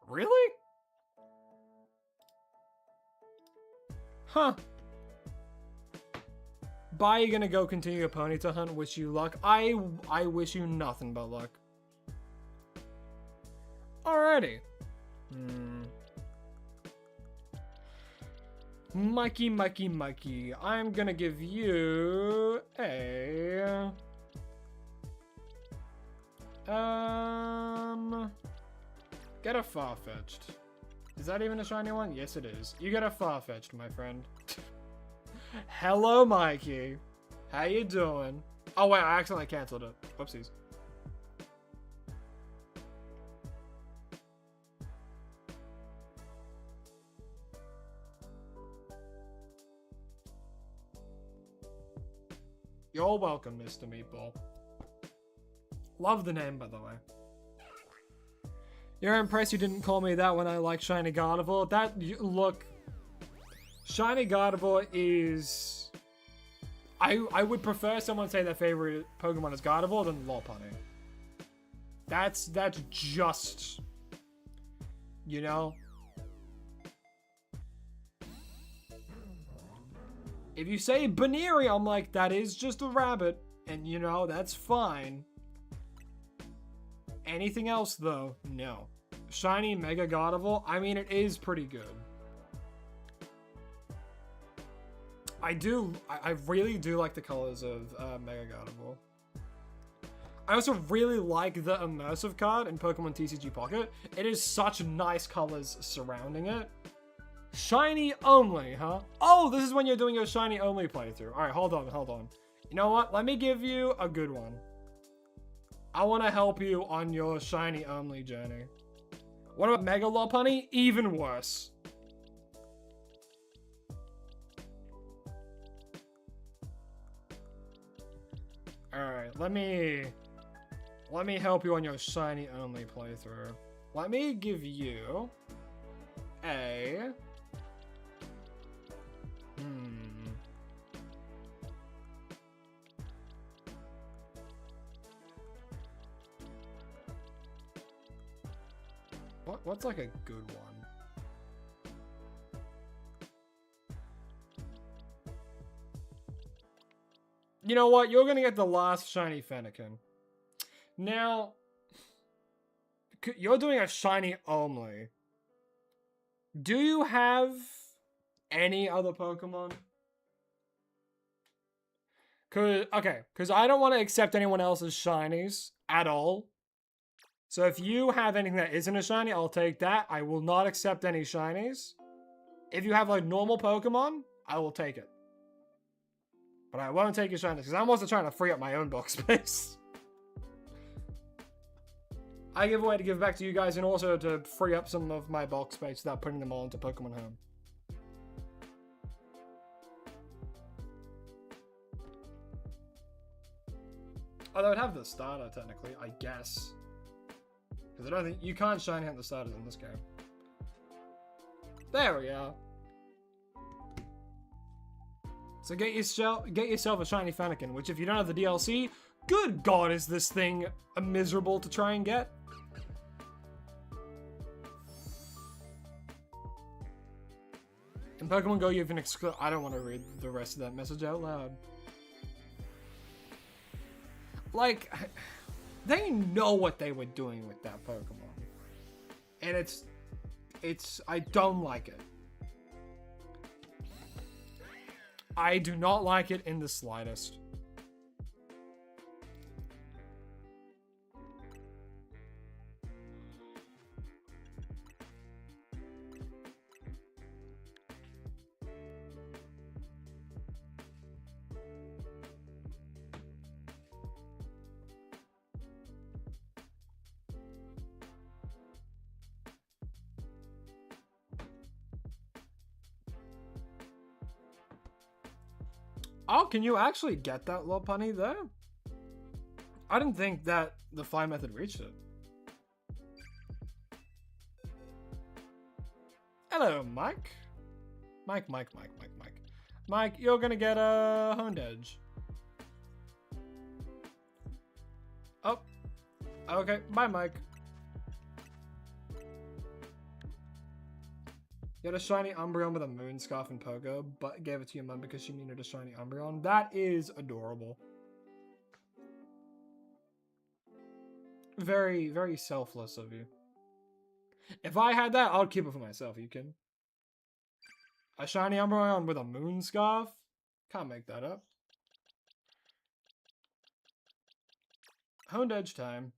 Really? Huh. Bye, you gonna go continue your Ponyta hunt? Wish you luck. I wish you nothing but luck. Alrighty. Mikey. I'm gonna give you a... Get a Farfetch'd. Is that even a shiny one? Yes, it is. You get a Farfetch'd, my friend. Hello, Mikey. How you doing? Oh, wait, I accidentally canceled it. Whoopsies. You're welcome, Mr. Meatball. Love the name, by the way. You're impressed you didn't call me that when I like Shiny Gardevoir? Look, Shiny Gardevoir is... I would prefer someone say their favorite Pokemon is Gardevoir than Lopunny. That's just, you know. If you say Baneri, I'm like, that is just a rabbit, and you know, that's fine. Anything else though, no. Shiny Mega Gardevoir, I mean, it is pretty good. I really do like the colors of Mega Gardevoir. I also really like the immersive card in Pokemon TCG Pocket. It is such nice colors surrounding it. Shiny only, huh? Oh, this is when you're doing your shiny only playthrough. All right, hold on. You know what? Let me give you a good one. I want to help you on your shiny only journey. What about Mega Lopunny? Even worse. Alright, let me help you on your shiny only playthrough. Let me give you a what's like a good one? You know what? You're gonna get the last shiny Fennekin. Now, you're doing a shiny only. Do you have any other Pokemon? Cause I don't want to accept anyone else's shinies at all. So if you have anything that isn't a shiny, I'll take that. I will not accept any shinies. If you have like normal Pokemon, I will take it. But I won't take your shinies because I'm also trying to free up my own box space. I give away to give back to you guys and also to free up some of my box space without putting them all into Pokemon Home. Although I'd have the starter technically, I guess. Because I don't think you can't shiny hunt the starters in this game. There we are. So get yourself a shiny Fennekin, which if you don't have the DLC, good god is this thing miserable to try and get. In Pokemon Go, you have an exclusive. I don't want to read the rest of that message out loud. Like, they know what they were doing with that Pokemon. And I don't like it. I do not like it in the slightest. Oh, can you actually get that Lopunny there? I didn't think that the fly method reached it. Hello, Mike. Mike, you're gonna get a Honed Edge. Oh. Okay, bye, Mike. You had a shiny Umbreon with a moon scarf and Pogo, but gave it to your mum because she needed a shiny Umbreon. That is adorable. Very, very selfless of you. If I had that, I would keep it for myself, you kidding? A shiny Umbreon with a moon scarf? Can't make that up. Honed Edge time.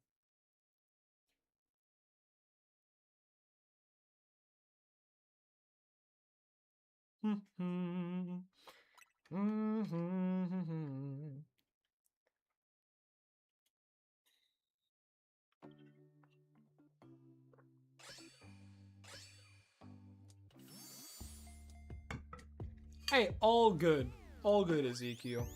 Hey, all good, Ezekiel.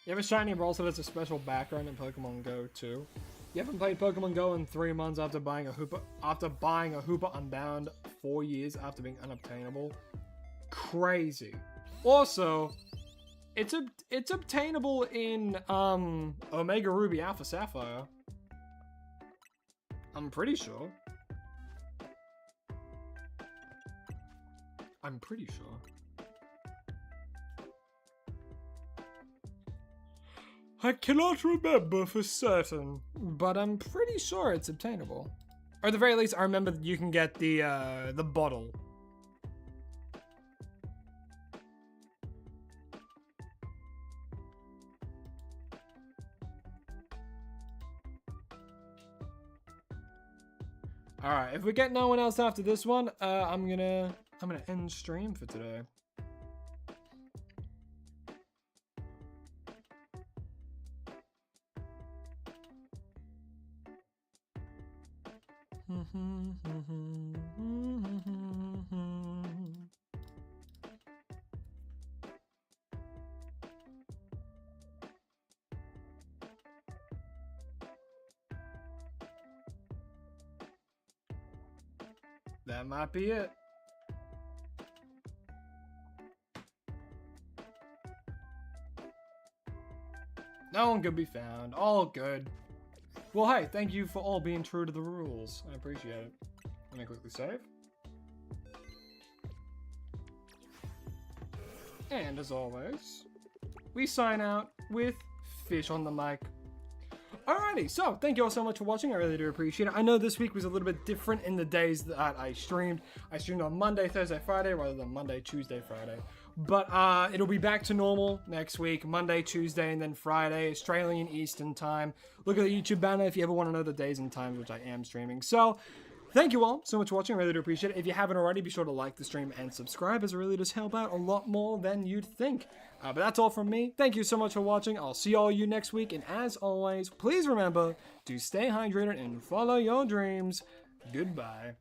You have a shiny Brawl that has a special background in Pokemon Go too. You haven't played Pokemon Go in 3 months after buying a Hoopa Unbound 4 years after being unobtainable. Crazy. Also, it's obtainable in Omega Ruby Alpha Sapphire. I'm pretty sure. I'm pretty sure. I cannot remember for certain, but I'm pretty sure it's obtainable. Or at the very least, I remember that you can get the bottle. Alright, if we get no one else after this one, I'm gonna end stream for today. That might be it. No one could be found. All good. Well, hey, thank you for all being true to the rules. I appreciate it. Let me quickly save. And as always, we sign out with Fish on the mic. Alrighty, so thank you all so much for watching. I really do appreciate it. I know this week was a little bit different in the days that I streamed. I streamed on Monday, Thursday, Friday rather than Monday, Tuesday, Friday. But it'll be back to normal next week. Monday, Tuesday, and then Friday, Australian Eastern Time. Look at the YouTube banner if you ever want to know the days and times which I am streaming. So, thank you all so much for watching. I really do appreciate it. If you haven't already, be sure to like the stream and subscribe, as it really does help out a lot more than you'd think. But that's all from me. Thank you so much for watching. I'll see all you next week. And as always, please remember to stay hydrated and follow your dreams. Goodbye.